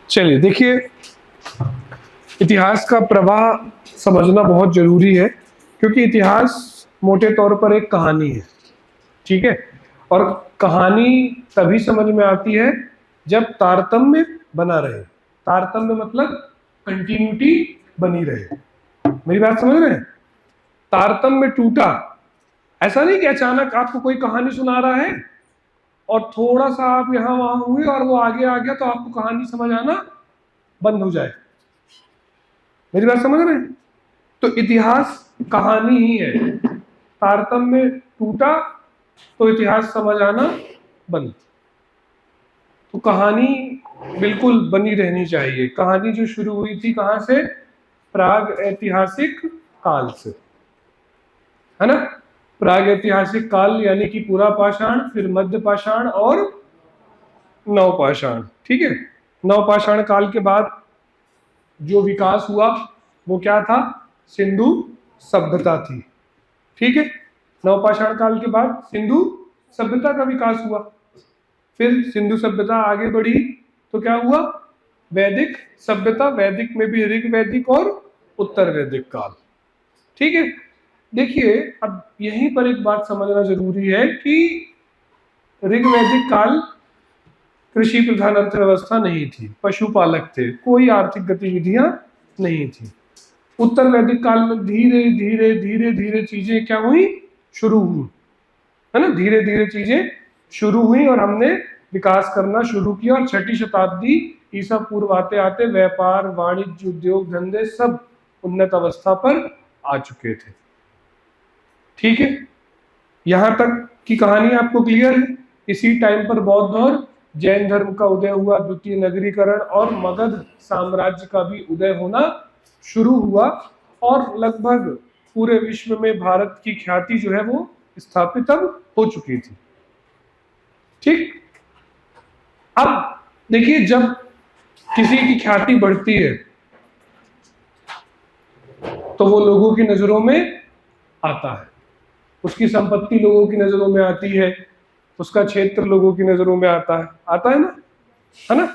चलिए देखिए, इतिहास का प्रवाह समझना बहुत जरूरी है, क्योंकि इतिहास मोटे तौर पर एक कहानी है। ठीक है, और कहानी तभी समझ में आती है जब तारतम्य बना रहे। तारतम्य मतलब कंटिन्यूटी बनी रहे। मेरी बात समझ रहे हैं? तारतम्य टूटा, ऐसा नहीं कि अचानक आपको कोई कहानी सुना रहा है और थोड़ा सा आप यहाँ वहां हुए और वो आगे आ गया तो आपको कहानी समझ आना बंद हो जाए। मेरी बात समझ रहे हैं? तो इतिहास कहानी ही है। तारतम्य टूटा तो इतिहास समझ आना बंद। तो कहानी बिल्कुल बनी रहनी चाहिए। कहानी जो शुरू हुई थी कहाँ से? प्राग ऐतिहासिक काल से, है ना? प्राग ऐतिहासिक काल यानी कि पूरा पाषाण, फिर मध्य पाषाण और नवपाषाण। ठीक है, नवपाषाण काल के बाद जो विकास हुआ वो क्या था? सिंधु सभ्यता थी। ठीक है, नवपाषाण काल के बाद सिंधु सभ्यता का विकास हुआ। फिर सिंधु सभ्यता आगे बढ़ी तो क्या हुआ? वैदिक सभ्यता। वैदिक में भी ऋग वैदिक और उत्तर वैदिक काल। ठीक है, देखिए अब यहीं पर एक बात समझना जरूरी है कि ऋग वैदिक काल कृषि प्रधान अर्थव्यवस्था नहीं थी, पशुपालक थे, कोई आर्थिक गतिविधियां नहीं थी। उत्तर वैदिक काल में धीरे धीरे धीरे धीरे चीजें क्या हुई? शुरू हुई, है ना? धीरे धीरे चीजें शुरू हुई और हमने विकास करना शुरू किया। और छठी शताब्दी ईसा पूर्व आते आते व्यापार, वाणिज्य, उद्योग धंधे सब उन्नत अवस्था पर आ चुके थे। ठीक है, यहां तक की कहानी आपको क्लियर है? इसी टाइम पर बौद्ध और जैन धर्म का उदय हुआ, द्वितीय नगरीकरण और मगध साम्राज्य का भी उदय होना शुरू हुआ और लगभग पूरे विश्व में भारत की ख्याति जो है वो स्थापित अब हो चुकी थी। ठीक, अब देखिए जब किसी की ख्याति बढ़ती है तो वो लोगों की नजरों में आता है, उसकी संपत्ति लोगों की नजरों में आती है, उसका क्षेत्र लोगों की नजरों में आता है ना, है ना?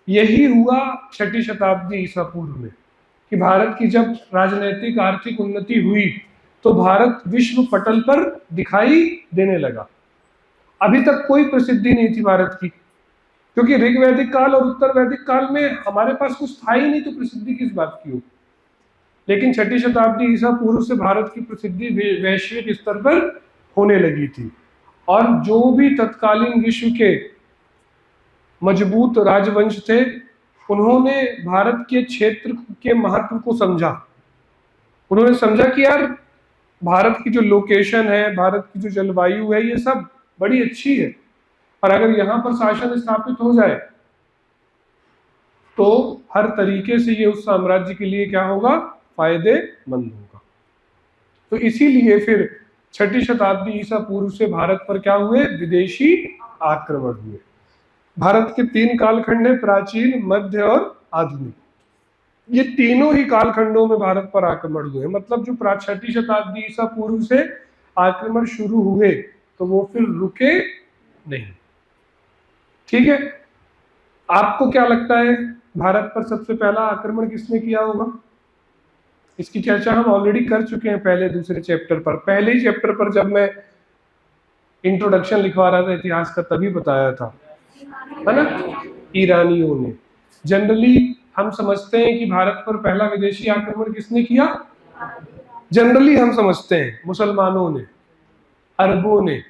यही हुआ छठी शताब्दी ईसा पूर्व में कि भारत की जब राजनीतिक आर्थिक उन्नति हुई तो भारत विश्व पटल पर दिखाई देने लगा। अभी तक कोई प्रसिद्धि नहीं थी भारत की, क्योंकि ऋग वैदिक काल और उत्तर वैदिक काल में हमारे पास कुछ था ही नहीं, तो प्रसिद्धि किस बात की हो? लेकिन छठी शताब्दी ईसा पूर्व से भारत की प्रसिद्धि वैश्विक स्तर पर होने लगी थी। और जो भी तत्कालीन विश्व के मजबूत राजवंश थे उन्होंने भारत के क्षेत्र के महत्व को समझा। उन्होंने समझा कि यार भारत की जो लोकेशन है, भारत की जो जलवायु है, ये सब बड़ी अच्छी है और अगर यहाँ पर शासन स्थापित हो जाए तो हर तरीके से ये उस साम्राज्य के लिए क्या होगा? फायदेमंद होगा। तो इसीलिए फिर छठी शताब्दी ईसा पूर्व से भारत पर क्या हुए? विदेशी आक्रमण हुए। भारत के 3 कालखंड है, प्राचीन, मध्य और आधुनिक। ये तीनों ही कालखंडों में भारत पर आक्रमण हुए। मतलब जो छठी शताब्दी ईसा पूर्व से आक्रमण शुरू हुए तो वो फिर रुके नहीं। ठीक है, आपको क्या लगता है भारत पर सबसे पहला आक्रमण किसने किया होगा? इसकी चर्चा हम ऑलरेडी कर चुके हैं पहले दूसरे चैप्टर पर। पहले ही चैप्टर पर जब मैं इंट्रोडक्शन लिखवा रहा था इतिहास का तभी बताया था, है ना? ईरानियों ने। जनरली हम समझते हैं कि भारत पर पहला विदेशी आक्रमण किसने किया? जनरली हम समझते हैं मुसलमानों ने, अरबों ने।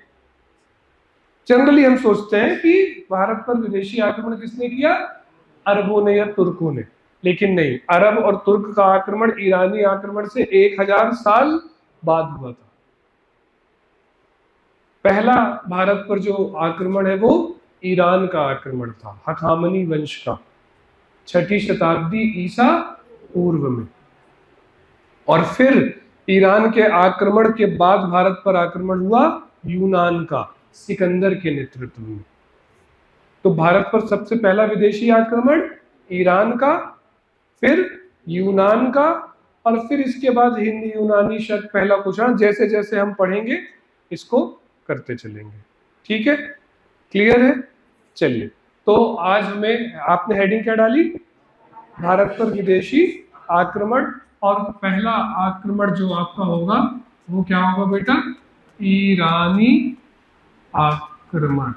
जनरली हम सोचते हैं कि भारत पर विदेशी आक्रमण किसने किया? अरबों ने या तुर्कों ने। लेकिन नहीं, अरब और तुर्क का आक्रमण ईरानी आक्रमण से 1000 साल बाद हुआ था। पहला भारत पर जो आक्रमण है वो ईरान का आक्रमण था, हखामनी वंश का, छठी शताब्दी ईसा पूर्व में। और फिर ईरान के आक्रमण के बाद भारत पर आक्रमण हुआ यूनान का, सिकंदर के नेतृत्व में। तो भारत पर सबसे पहला विदेशी आक्रमण ईरान का, फिर यूनान का, और फिर इसके बाद हिंदी यूनानी शक पहला कुषाण। जैसे जैसे हम पढ़ेंगे इसको करते चलेंगे। ठीक है, क्लियर है? चलिए तो आज हमें, आपने हेडिंग क्या डाली? भारत पर विदेशी आक्रमण। और पहला आक्रमण जो आपका होगा वो क्या होगा बेटा? ईरानी आक्रमण।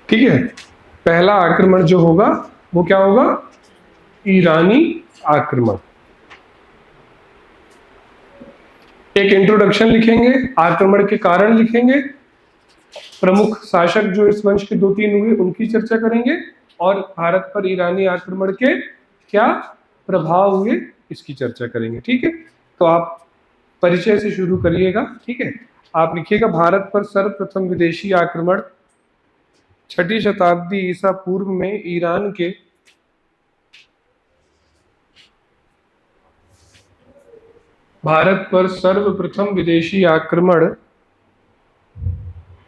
ठीक है, पहला आक्रमण जो होगा वो क्या होगा? ईरानी आक्रमण। एक इंट्रोडक्शन लिखेंगे, आक्रमण के कारण लिखेंगे, प्रमुख शासक जो इस वंश के 2-3 हुए उनकी चर्चा करेंगे, और भारत पर ईरानी आक्रमण के क्या प्रभाव हुए इसकी चर्चा करेंगे। ठीक है, तो आप परिचय से शुरू करिएगा। ठीक है, आप लिखिएगा भारत पर सर्वप्रथम विदेशी आक्रमण 6ठी शताब्दी ईसा पूर्व में ईरान के भारत पर सर्वप्रथम विदेशी आक्रमण,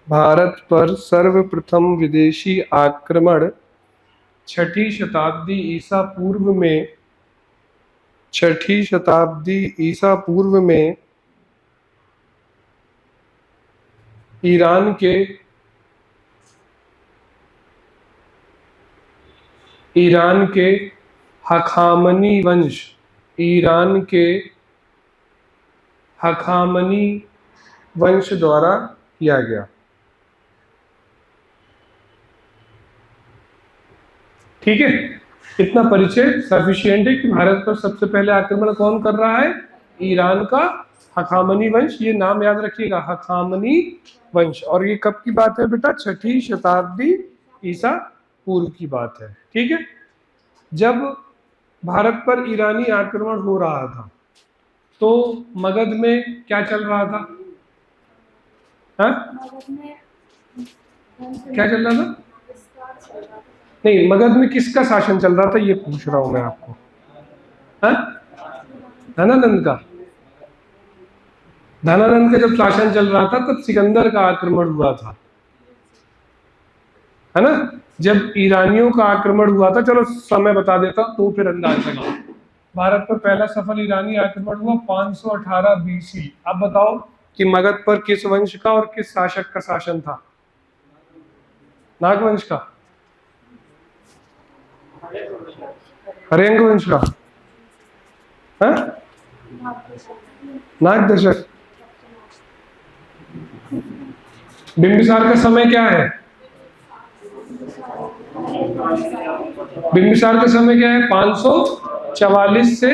भारत पर सर्वप्रथम विदेशी आक्रमण 6ठी शताब्दी ईसा पूर्व में, 6ठी शताब्दी ईसा पूर्व में ईरान के हखामनी वंश, ईरान के हखामनी वंश द्वारा किया गया। ठीक है, इतना परिचय सफिशिएंट है कि भारत पर सबसे पहले आक्रमण कौन कर रहा है? ईरान का हखामनी वंश। ये नाम याद रखिएगा, हखामनी वंश। और ये कब की बात है बेटा? 6ठी शताब्दी ईसा पूर्व की बात है। ठीक है, जब भारत पर ईरानी आक्रमण हो रहा था तो मगध में क्या चल रहा था? क्या चल रहा था? नहीं, मगध में किसका शासन चल रहा था ये पूछ रहा हूं मैं आपको। धनानंद का। धनानंद का जब शासन चल रहा था तब सिकंदर का आक्रमण हुआ था, है ना? जब ईरानियों का आक्रमण हुआ था, चलो समय बता देता हूं तो फिर अंदाज लगा। भारत पर पहला सफल ईरानी आक्रमण हुआ 518 BC। अब बताओ कि मगध पर किस वंश का और किस शासक का शासन था? नागवंश का, हर्यंक वंश का, नाग दशक। बिंबिसार का समय क्या है? बिंबिसार का समय क्या है? 544 से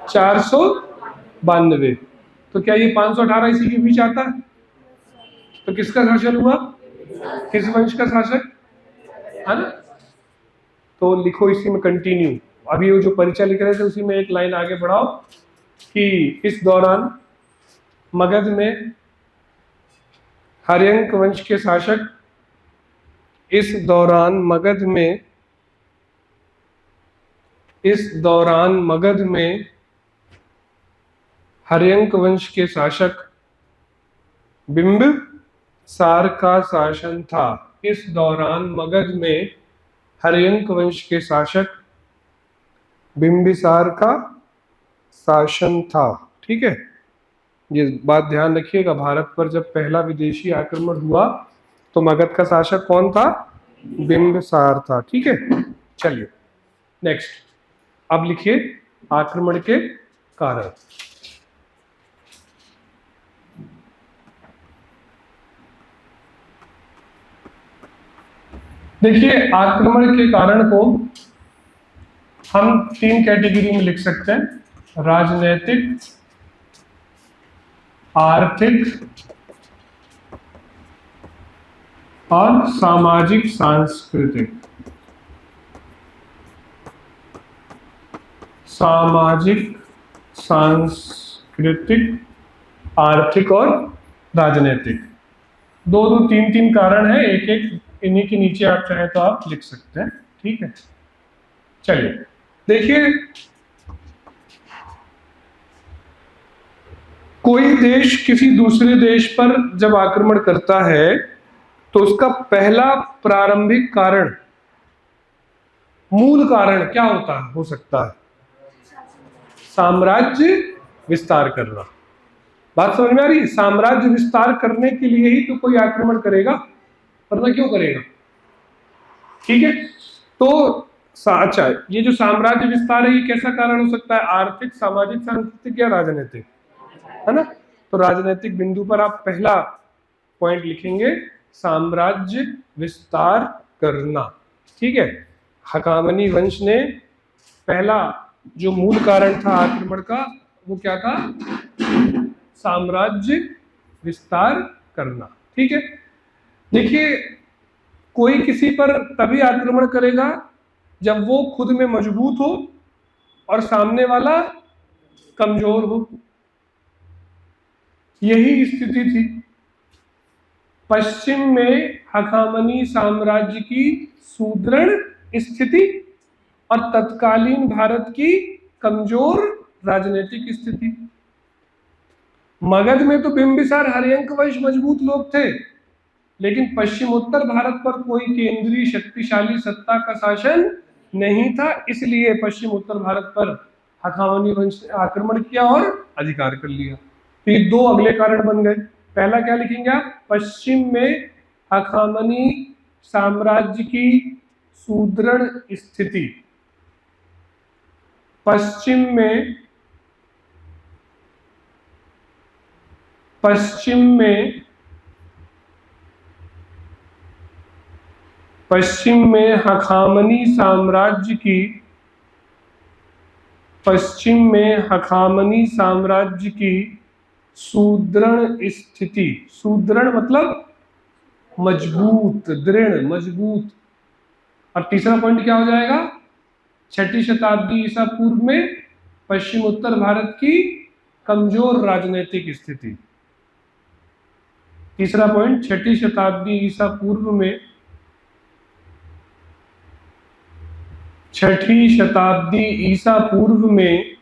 492। तो क्या ये 518 इसी के बीच आता है? तो किसका शासन हुआ? किस वंश का शासक, है ना? तो लिखो इसी में कंटिन्यू। अभी वो जो परिचय लिख रहे थे उसी में एक लाइन आगे बढ़ाओ कि इस दौरान मगध में हर्यंक वंश के शासक, इस दौरान मगध में हर्यंक वंश के शासक बिंबिसार का शासन था। इस दौरान मगध में हर्यंक वंश के शासक बिंबिसार का शासन था। ठीक है, ये बात ध्यान रखिएगा। भारत पर जब पहला विदेशी आक्रमण हुआ तो मगध का शासक कौन था? बिंबिसार था। ठीक है, चलिए नेक्स्ट। अब लिखिए आक्रमण के कारण। देखिए, आक्रमण के कारण को हम 3 कैटेगरी में लिख सकते हैं: राजनैतिक, आर्थिक और सामाजिक सांस्कृतिक। सामाजिक, सांस्कृतिक, आर्थिक और राजनीतिक। 2-2, 3-3 कारण है, एक एक इन्हीं के नीचे आप चाहें तो आप लिख सकते हैं। ठीक है, चलिए देखिए, कोई देश किसी दूसरे देश पर जब आक्रमण करता है तो उसका पहला प्रारंभिक कारण, मूल कारण क्या हो सकता है? साम्राज्य विस्तार करना। बात समझ में आ रही है? साम्राज्य विस्तार करने के लिए ही तो कोई आक्रमण करेगा, वरना क्यों करेगा? ठीक है। तो अच्छा, ये जो साम्राज्य विस्तार है ये कैसा कारण हो सकता है? आर्थिक, सामाजिक, सांस्कृतिक या राजनीतिक, है ना? तो राजनीतिक बिंदु पर आप पहला पॉइंट लिखेंगे, साम्राज्य विस्तार करना। ठीक है। हखामनी वंश ने पहला जो मूल कारण था आक्रमण का, वो क्या था? साम्राज्य विस्तार करना। ठीक है। देखिए, कोई किसी पर तभी आक्रमण करेगा जब वो खुद में मजबूत हो और सामने वाला कमजोर हो। यही स्थिति थी पश्चिम में हखामनी साम्राज्य की सुदृढ़ स्थिति और तत्कालीन भारत की कमजोर राजनीतिक स्थिति। मगध में तो बिंबिसार हर्यंक वंश मजबूत लोग थे, लेकिन पश्चिम उत्तर भारत पर कोई केंद्रीय शक्तिशाली सत्ता का शासन नहीं था, इसलिए पश्चिम उत्तर भारत पर हखामनी वंश ने आक्रमण किया और अधिकार कर लिया। तो ये दो अगले कारण बन गए। पहला क्या लिखेंगे आप? पश्चिम में हखामनी साम्राज्य की सुदृढ़ स्थिति। पश्चिम में हखामनी साम्राज्य की सुदृढ़ स्थिति। सुदृढ़ मतलब मजबूत, दृढ़, मजबूत। और तीसरा पॉइंट क्या हो जाएगा? 6ठी शताब्दी ईसा पूर्व में पश्चिम उत्तर भारत की कमजोर राजनीतिक स्थिति। तीसरा पॉइंट, 6ठी शताब्दी ईसा पूर्व में, 6ठी शताब्दी ईसा पूर्व में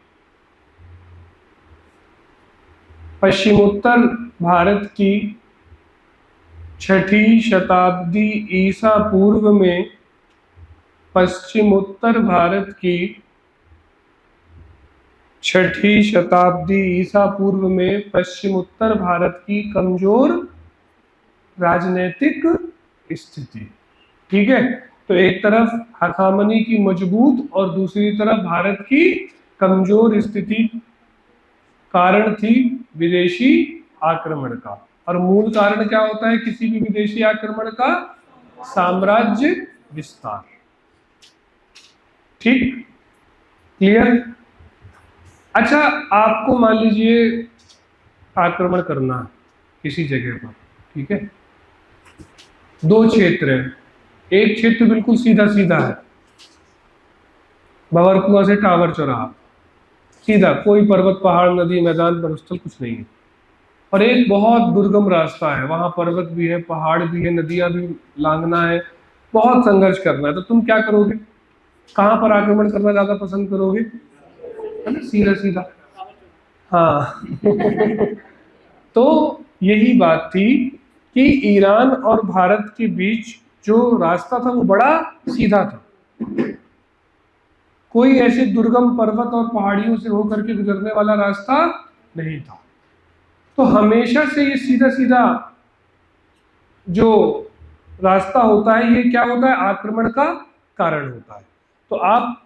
पश्चिमोत्तर भारत की, 6ठी शताब्दी ईसा पूर्व में पश्चिमोत्तर भारत की, 6ठी शताब्दी ईसा पूर्व में पश्चिमोत्तर भारत की कमजोर राजनीतिक स्थिति। ठीक है। तो एक तरफ हखामनी की मजबूत और दूसरी तरफ भारत की कमजोर स्थिति कारण थी विदेशी आक्रमण का। और मूल कारण क्या होता है किसी भी विदेशी आक्रमण का? साम्राज्य विस्तार। ठीक, क्लियर? अच्छा, आपको मान लीजिए आक्रमण करना है किसी जगह पर, ठीक है? दो क्षेत्र है, एक क्षेत्र बिल्कुल सीधा सीधा है, भंवरकुआं से टावर चौराहा, सीधा, कोई पर्वत पहाड़ नदी मैदान वनस्थल कुछ नहीं है। और एक बहुत दुर्गम रास्ता है, वहां पर्वत भी है, पहाड़ भी है, नदियां भी लांघना है, बहुत संघर्ष करना है। तो तुम क्या करोगे? कहां पर आक्रमण करना ज्यादा पसंद करोगे? है ना, सीधा सीधा। हाँ तो यही बात थी कि ईरान और भारत के बीच जो रास्ता था वो बड़ा सीधा था, कोई ऐसे दुर्गम पर्वत और पहाड़ियों से होकर के गुजरने वाला रास्ता नहीं था। तो हमेशा से ये सीधा सीधा जो रास्ता होता है, ये क्या होता है? आक्रमण का कारण होता है। तो आप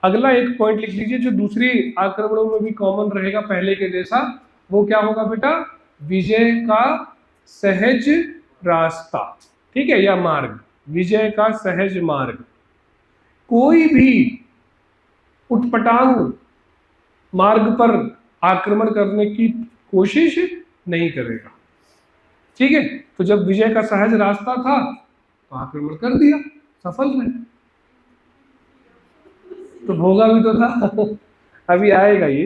अगला एक पॉइंट लिख लीजिए जो दूसरी आक्रमणों में भी कॉमन रहेगा पहले के जैसा। वो क्या होगा बेटा? विजय का सहज रास्ता। ठीक है, या मार्ग, विजय का सहज मार्ग। कोई भी उटपटांग मार्ग पर आक्रमण करने की कोशिश नहीं करेगा। ठीक है, तो जब विजय का सहज रास्ता था तो आक्रमण कर दिया, सफल रहे। तो भोगा भी तो था अभी आएगा ये।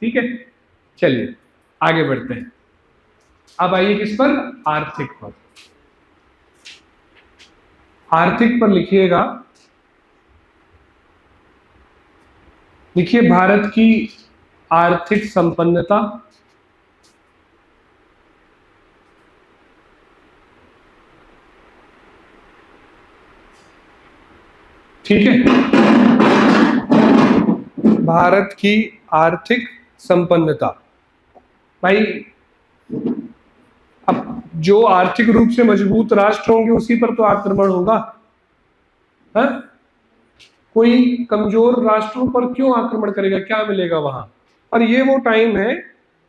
ठीक है, चलिए आगे बढ़ते हैं। अब आइए किस पर? आर्थिक पर। आर्थिक पर लिखिएगा, लिखिए भारत की आर्थिक संपन्नता। ठीक है, भारत की आर्थिक संपन्नता। भाई अब जो आर्थिक रूप से मजबूत राष्ट्र होंगे उसी पर तो आक्रमण होगा, है? कोई कमजोर राष्ट्रों पर क्यों आक्रमण करेगा, क्या मिलेगा वहां? और ये वो टाइम है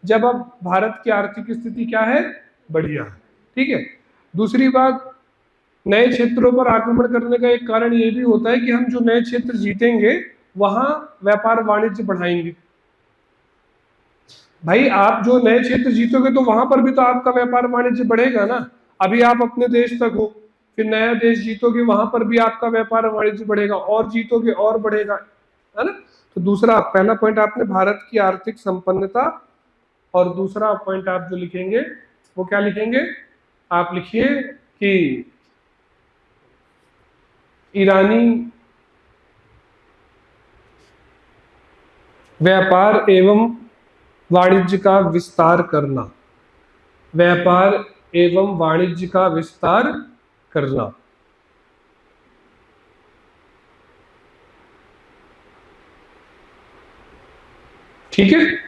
जब अब भारत की आर्थिक स्थिति क्या है, बढ़िया है। ठीक है। दूसरी बात, नए क्षेत्रों पर आक्रमण करने का एक कारण ये भी होता है कि हम जो नए क्षेत्र जीतेंगे वहां व्यापार वाणिज्य बढ़ाएंगे। भाई आप जो नए क्षेत्र जीतोगे तो वहां पर भी तो आपका व्यापार वाणिज्य बढ़ेगा ना। अभी आप अपने देश तक हो, फिर नया देश जीतोगे वहां पर भी आपका व्यापार वाणिज्य बढ़ेगा, और जीतोगे और बढ़ेगा, है ना। तो दूसरा, पहला पॉइंट आपने भारत की आर्थिक संपन्नता, और दूसरा पॉइंट आप जो लिखेंगे वो क्या लिखेंगे, आप लिखिए कि ईरानी व्यापार एवं वाणिज्य का विस्तार करना, व्यापार एवं वाणिज्य का विस्तार करना। ठीक है।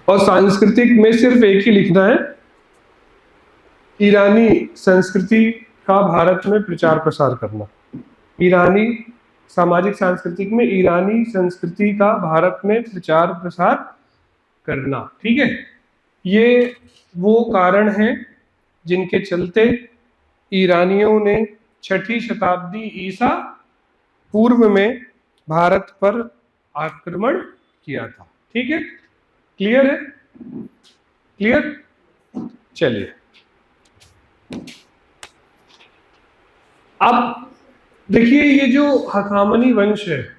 और सांस्कृतिक में सिर्फ एक ही लिखना है, ईरानी संस्कृति का भारत में प्रचार प्रसार करना। ईरानी सामाजिक सांस्कृतिक में ईरानी संस्कृति का भारत में प्रचार प्रसार करना। ठीक है। ये वो कारण हैं जिनके चलते ईरानियों ने 6ठी शताब्दी ईसा पूर्व में भारत पर आक्रमण किया था। ठीक है, क्लियर है? क्लियर? चलिए अब देखिए, ये जो हखामनी वंश है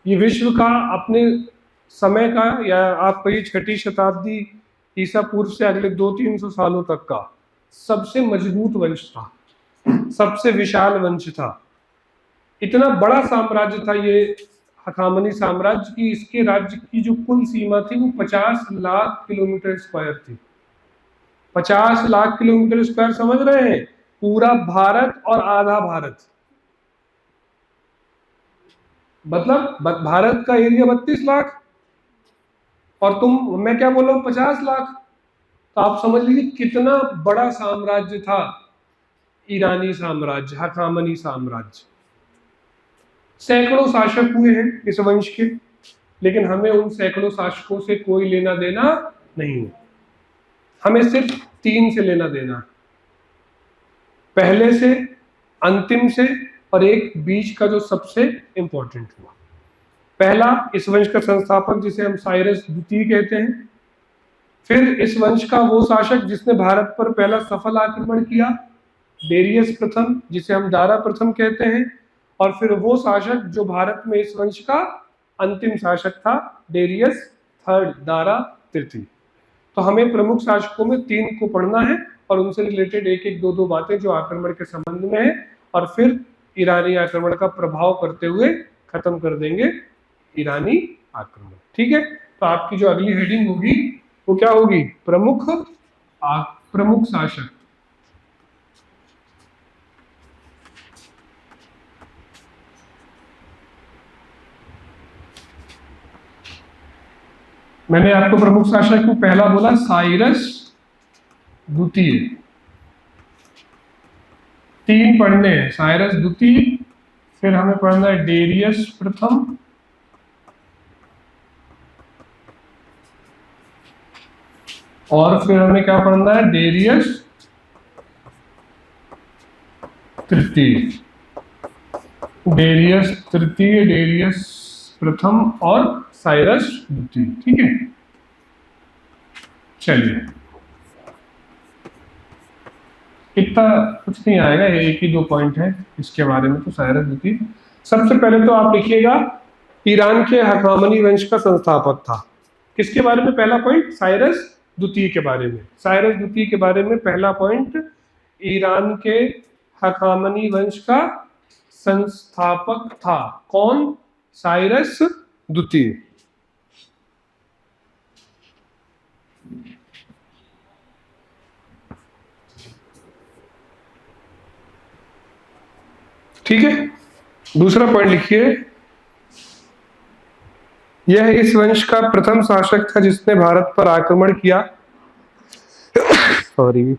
ये विश्व का अपने समय का, या आप कहिए 6ठी शताब्दी ईसा पूर्व से अगले 200-300 सालों तक का सबसे मजबूत वंश था, सबसे विशाल वंश था। इतना बड़ा साम्राज्य था ये हखामनी साम्राज्य की, इसके राज्य की जो कुल सीमा थी वो 50 लाख किलोमीटर स्क्वायर थी। 50 लाख किलोमीटर स्क्वायर, समझ रहे हैं? पूरा भारत और आधा भारत, मतलब भारत का एरिया 32 लाख, और मैं क्या बोल रहा हूँ, 50 लाख। तो आप समझ लीजिए कितना बड़ा साम्राज्य था ईरानी साम्राज्य, हखामनी साम्राज्य। सैकड़ों शासक हुए हैं इस वंश के, लेकिन हमें उन सैकड़ों शासकों से कोई लेना देना नहीं है। हमें सिर्फ 3 से लेना देना है, पहले से, अंतिम से, और एक बीच का जो सबसे इंपॉर्टेंट हुआ। पहला, इस वंश का संस्थापक जिसे हम साइरस द्वितीय कहते हैं। फिर इस वंश का वो शासक जिसने भारत पर पहला सफल आक्रमण किया, डेरियस प्रथम, जिसे हम दारा प्रथम कहते हैं। और फिर वो शासक जो भारत में इस वंश का अंतिम शासक था, डेरियस थर्ड, दारा तृतीय। तो हमें प्रमुख शासकों में 3 को पढ़ना है और उनसे रिलेटेड एक एक दो बातें जो आक्रमण के संबंध में है, और फिर ईरानी आक्रमण का प्रभाव करते हुए खत्म कर देंगे ईरानी आक्रमण। ठीक है। तो आपकी जो अगली हेडिंग होगी वो क्या होगी, प्रमुख शासक। मैंने आपको प्रमुख शासक को पहला बोला साइरस द्वितीय, 3 पढ़ने हैं, साइरस द्वितीय, फिर हमें पढ़ना है डेरियस प्रथम, और फिर हमें क्या पढ़ना है, डेरियस तृतीय, डेरियस तृतीय, डेरियस प्रथम और साइरस द्वितीय। ठीक है। चलिए, इतना कुछ नहीं आएगा, एक ही 2 पॉइंट है इसके बारे में। तो साइरस द्वितीय, सबसे पहले तो आप लिखिएगा ईरान के हखामनी वंश का संस्थापक था। किसके बारे में पहला पॉइंट, साइरस द्वितीय के बारे में। साइरस द्वितीय के बारे में पहला पॉइंट, ईरान के हखामनी वंश का संस्थापक था। कौन? साइरस द्वितीय। ठीक है। दूसरा पॉइंट लिखिए, यह इस वंश का प्रथम शासक था जिसने भारत पर आक्रमण किया। सॉरी,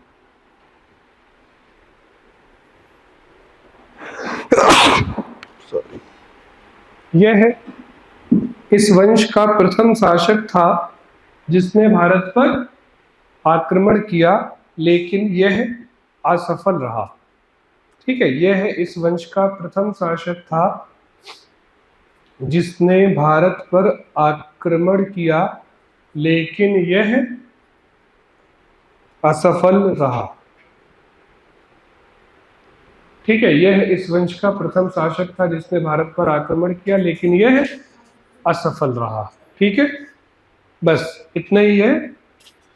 यह इस वंश का प्रथम शासक था जिसने भारत पर आक्रमण किया, लेकिन यह असफल रहा। ठीक है, यह इस वंश का प्रथम शासक था जिसने भारत पर आक्रमण किया, लेकिन यह असफल रहा। ठीक है, यह इस वंश का प्रथम शासक था जिसने भारत पर आक्रमण किया, लेकिन यह असफल रहा। ठीक है, बस इतना ही है।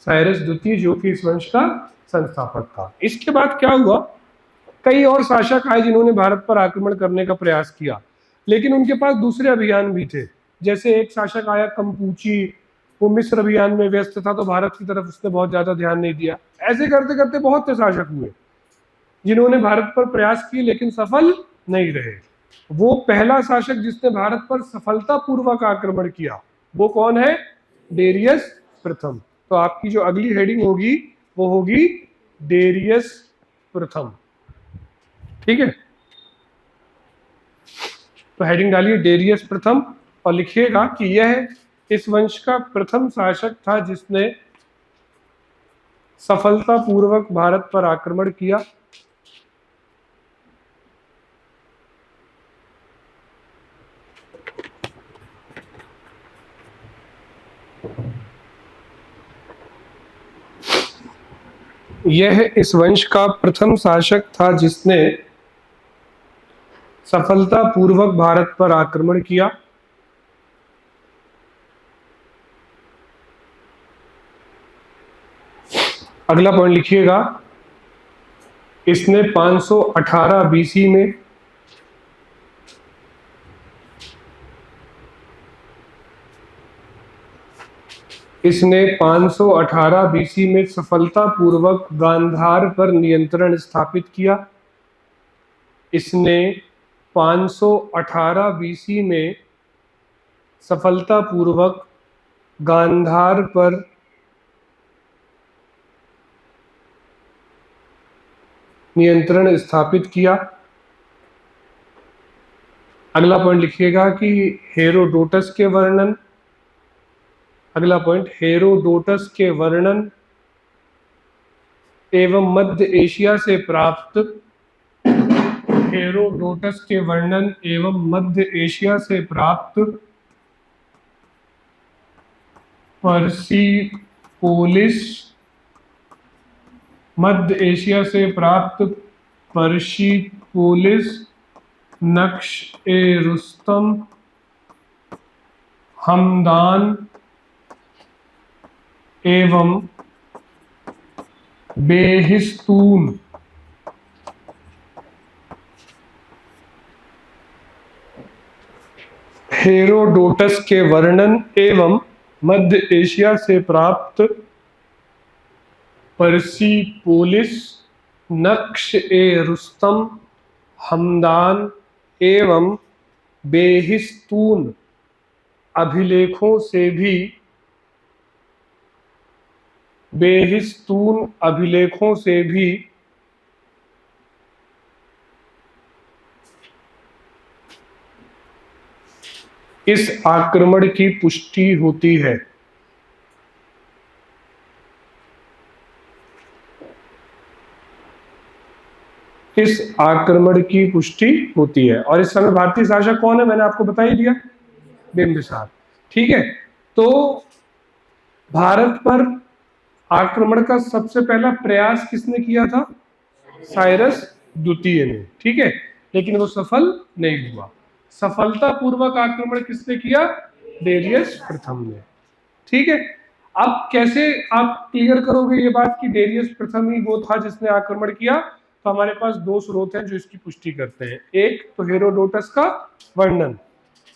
साइरस द्वितीय जो कि इस वंश का संस्थापक था। इसके बाद क्या हुआ, कई और शासक आए जिन्होंने भारत पर आक्रमण करने का प्रयास किया, लेकिन उनके पास दूसरे अभियान भी थे। जैसे एक शासक आया कंपूची, वो मिस्र अभियान में व्यस्त था, तो भारत की तरफ उसने बहुत ज्यादा ध्यान नहीं दिया। ऐसे करते करते बहुत से शासक हुए जिन्होंने भारत पर प्रयास किए लेकिन सफल नहीं रहे। वो पहला शासक जिसने भारत पर सफलतापूर्वक आक्रमण किया वो कौन है? डेरियस प्रथम। तो आपकी जो अगली हेडिंग होगी वो होगी डेरियस प्रथम। ठीक है, तो हेडिंग डालिए डेरियस प्रथम और लिखिएगा कि यह इस वंश का प्रथम शासक था जिसने सफलतापूर्वक भारत पर आक्रमण किया। यह इस वंश का प्रथम शासक था जिसने सफलतापूर्वक भारत पर आक्रमण किया। अगला पॉइंट लिखिएगा, इसने 518 बीसी में इसने 518 बीसी में सफलतापूर्वक गांधार पर नियंत्रण स्थापित किया। इसने 518 बीसी में सफलतापूर्वक गांधार पर नियंत्रण स्थापित किया। अगला पॉइंट लिखिएगा कि हेरोडोटस के वर्णन, अगला पॉइंट हेरोडोटस के वर्णन एवं मध्य एशिया से प्राप्त, हेरोडोटस के वर्णन एवं मध्य एशिया से प्राप्त पर्सिपोलिस, मध्य एशिया से प्राप्त पर्सिपोलिस, नक्श-ए-रुस्तम, हमदान एवं बेहिस्तून हेरोडोटस के वर्णन एवं मध्य एशिया से प्राप्त पर्सिपोलिस, नक्श-ए-रुस्तम, हमदान एवं बेहिस्तून अभिलेखों से भी इस आक्रमण की पुष्टि होती है। इस आक्रमण की पुष्टि होती है। और इस समय भारतीय शासक कौन है, मैंने आपको बता ही दिया, बिंबिसार। ठीक है, तो भारत पर आक्रमण का सबसे पहला प्रयास किसने किया था? साइरस द्वितीय ने। ठीक है, लेकिन वो सफल नहीं हुआ। सफलतापूर्वक आक्रमण किसने किया? डेरियस प्रथम ने। ठीक है, अब कैसे आप क्लियर करोगे ये बात कि डेरियस प्रथम ही वो था जिसने आक्रमण किया? तो हमारे पास दो स्रोत हैं जो इसकी पुष्टि करते हैं। एक तो हेरोडोटस का वर्णन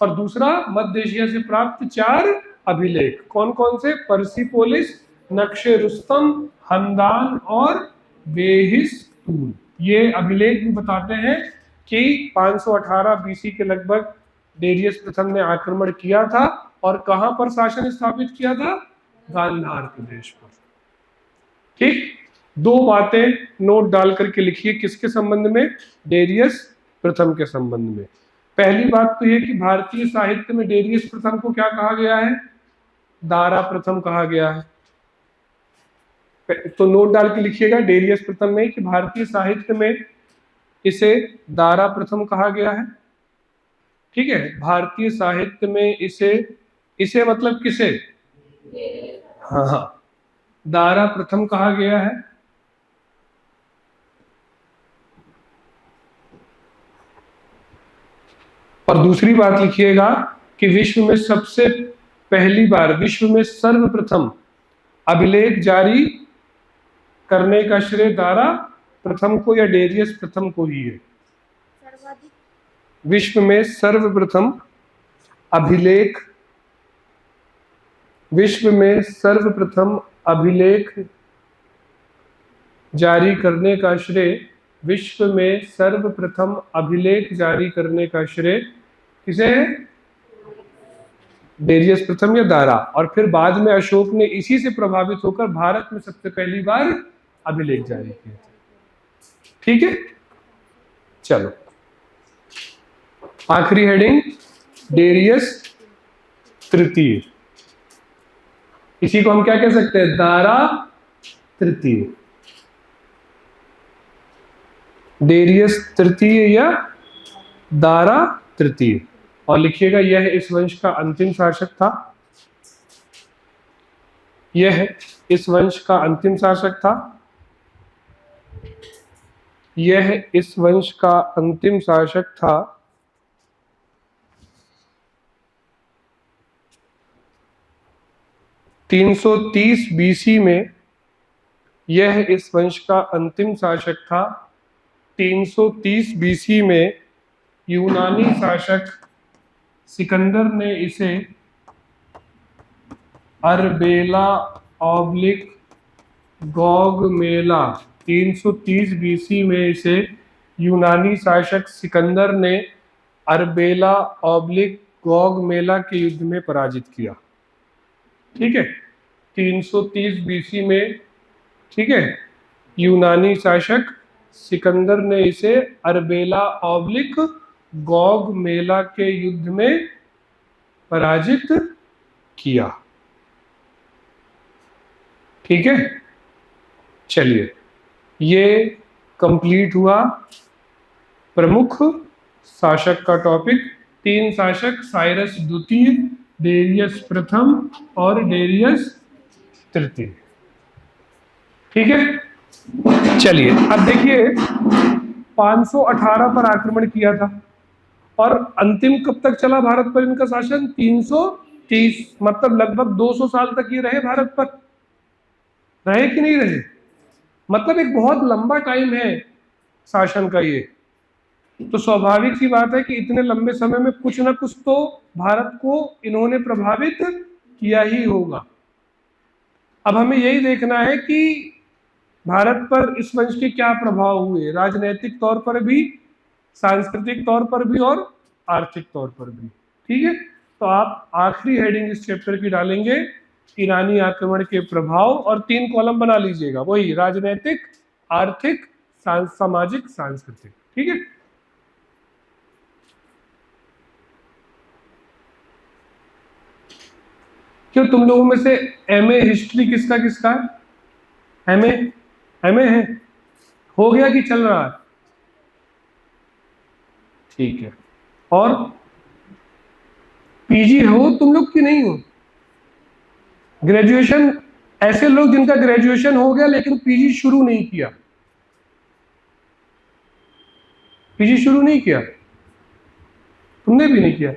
और दूसरा मध्य एशिया से प्राप्त 4 अभिलेख। कौन कौन से? पर्सिपोलिस, नक्श-ए-रुस्तम, हमदान और बेहिस्तून। ये अभिलेख भी बताते हैं कि 518 बीसी के लगभग डेरियस प्रथम ने आक्रमण किया था और कहां पर शासन स्थापित किया था? गांधार प्रदेश पर। ठीक, दो बातें नोट डाल करके लिखिए किसके संबंध में? डेरियस प्रथम के संबंध में। पहली बात तो यह कि भारतीय साहित्य में डेरियस प्रथम को क्या कहा गया है? दारा प्रथम कहा गया है। तो नोट डाल के लिखिएगा डेरियस प्रथम में कि भारतीय साहित्य में इसे दारा प्रथम कहा गया है। ठीक है, भारतीय साहित्य में इसे मतलब किसे? हाँ हाँ, दारा प्रथम कहा गया है। और दूसरी बात लिखिएगा कि विश्व में सबसे पहली बार, विश्व में सर्वप्रथम अभिलेख जारी करने का श्रेय दारा प्रथम को या डेरियस प्रथम को ही है। विश्व में सर्वप्रथम अभिलेख, विश्व में सर्वप्रथम अभिलेख जारी करने का श्रेय, विश्व में सर्वप्रथम अभिलेख जारी करने का श्रेय किसे है? डेरियस प्रथम या दारा। और फिर बाद में अशोक ने इसी से प्रभावित होकर भारत में सबसे पहली बार अभिलेख जारी किए थे। ठीक है, चलो आखिरी हेडिंग, डेरियस तृतीय। इसी को हम क्या कह सकते हैं? दारा तृतीय, डेरियस तृतीय या दारा तृतीय। और लिखिएगा यह इस वंश का अंतिम शासक था, यह इस वंश का अंतिम शासक था, यह इस वंश का अंतिम शासक था। (330 BC में यह इस वंश का अंतिम शासक था। 330 BC में यूनानी शासक सिकंदर ने इसे अरबेला ऑब्लिक गौगमेला, 330 BC में इसे यूनानी शासक सिकंदर ने अरबेला ऑब्लिक गौगमेला के युद्ध में पराजित किया। ठीक है, 330 BC में, ठीक है, यूनानी शासक सिकंदर ने इसे अरबेला ऑब्लिक गौगमेला के युद्ध में पराजित किया। ठीक है, चलिए ये कंप्लीट हुआ प्रमुख शासक का टॉपिक। 3 शासक, साइरस द्वितीय, डेरियस प्रथम और डेरियस तृतीय। ठीक है, चलिए अब देखिए 518 पर आक्रमण किया था और अंतिम कब तक चला भारत पर इनका शासन? 330, मतलब लगभग 200 साल तक ये रहे भारत पर। रहे कि नहीं रहे? मतलब एक बहुत लंबा टाइम है शासन का ये। तो स्वाभाविक सी बात है कि इतने लंबे समय में कुछ ना कुछ तो भारत को इन्होंने प्रभावित किया ही होगा। अब हमें यही देखना है कि भारत पर इस वंश के क्या प्रभाव हुए, राजनीतिक तौर पर भी, सांस्कृतिक तौर पर भी और आर्थिक तौर पर भी। ठीक है, तो आप आखिरी हेडिंग इस चैप्टर की डालेंगे ईरानी आक्रमण के प्रभाव, और 3 कॉलम बना लीजिएगा, वही राजनीतिक, आर्थिक, सामाजिक, सांस्कृतिक। ठीक है, क्यों तुम लोगों में से एमए हिस्ट्री किसका किसका है? एमए है? हो गया कि चल रहा है? ठीक है, और पीजी हो तुम लोग कि नहीं हो? ग्रेजुएशन, ऐसे लोग जिनका ग्रेजुएशन हो गया लेकिन पीजी शुरू नहीं किया, पीजी शुरू नहीं किया, तुमने भी नहीं किया।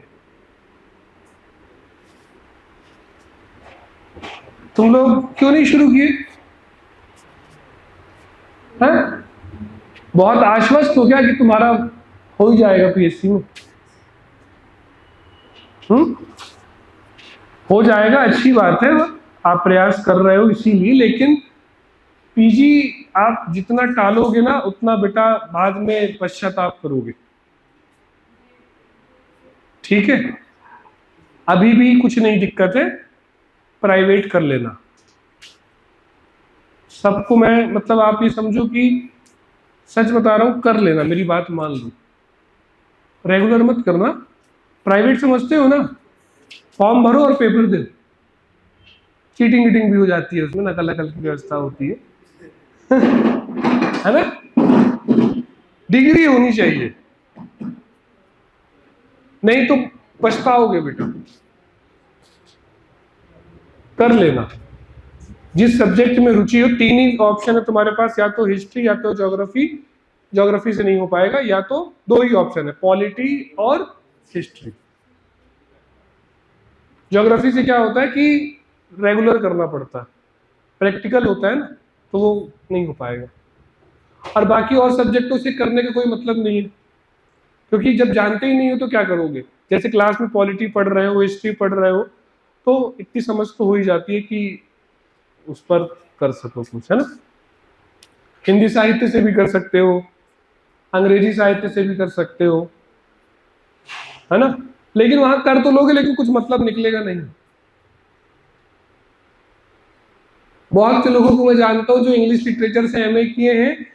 तुम लोग क्यों नहीं शुरू किए? बहुत आश्वस्त हो गया कि तुम्हारा हो ही जाएगा पीएससी में? हो जाएगा, अच्छी बात है, आप प्रयास कर रहे हो इसीलिए। लेकिन पीजी आप जितना टालोगे ना उतना बेटा बाद में पश्चाताप करोगे। ठीक है, अभी भी कुछ नहीं दिक्कत है, प्राइवेट कर लेना। सबको मैं मतलब आप ये समझो कि सच बता रहा हूं, कर लेना, मेरी बात मान लो। रेगुलर मत करना। प्राइवेट समझते हो ना, फॉर्म भरो और पेपर दो। चीटिंग वीटिंग भी हो जाती है उसमें, नकल नकल की व्यवस्था होती है ना। डिग्री होनी चाहिए, नहीं तो पछताओगे बेटा। कर लेना, जिस सब्जेक्ट में रुचि हो। तीन ही ऑप्शन है तुम्हारे पास, या तो हिस्ट्री या तो ज्योग्राफी। ज्योग्राफी से नहीं हो पाएगा, या तो दो ही ऑप्शन है, पॉलिटी और हिस्ट्री। ज्योग्राफी से क्या होता है कि रेगुलर करना पड़ता है, प्रैक्टिकल होता है ना, तो वो नहीं हो पाएगा। और बाकी और सब्जेक्टों से करने का कोई मतलब नहीं है, क्योंकि जब जानते ही नहीं हो तो क्या करोगे। जैसे क्लास में पॉलिटी पढ़ रहे हो, हिस्ट्री पढ़ रहे हो, तो इतनी समझ तो हो ही जाती है कि उस पर कर सको कुछ, है ना। हिंदी साहित्य से भी कर सकते हो, अंग्रेजी साहित्य से भी कर सकते हो, है ना। लेकिन वहां कर तो लोगे, लेकिन कुछ मतलब निकलेगा नहीं। बहुत से लोगों को मैं जानता हूं जो इंग्लिश लिटरेचर से एमए किए हैं,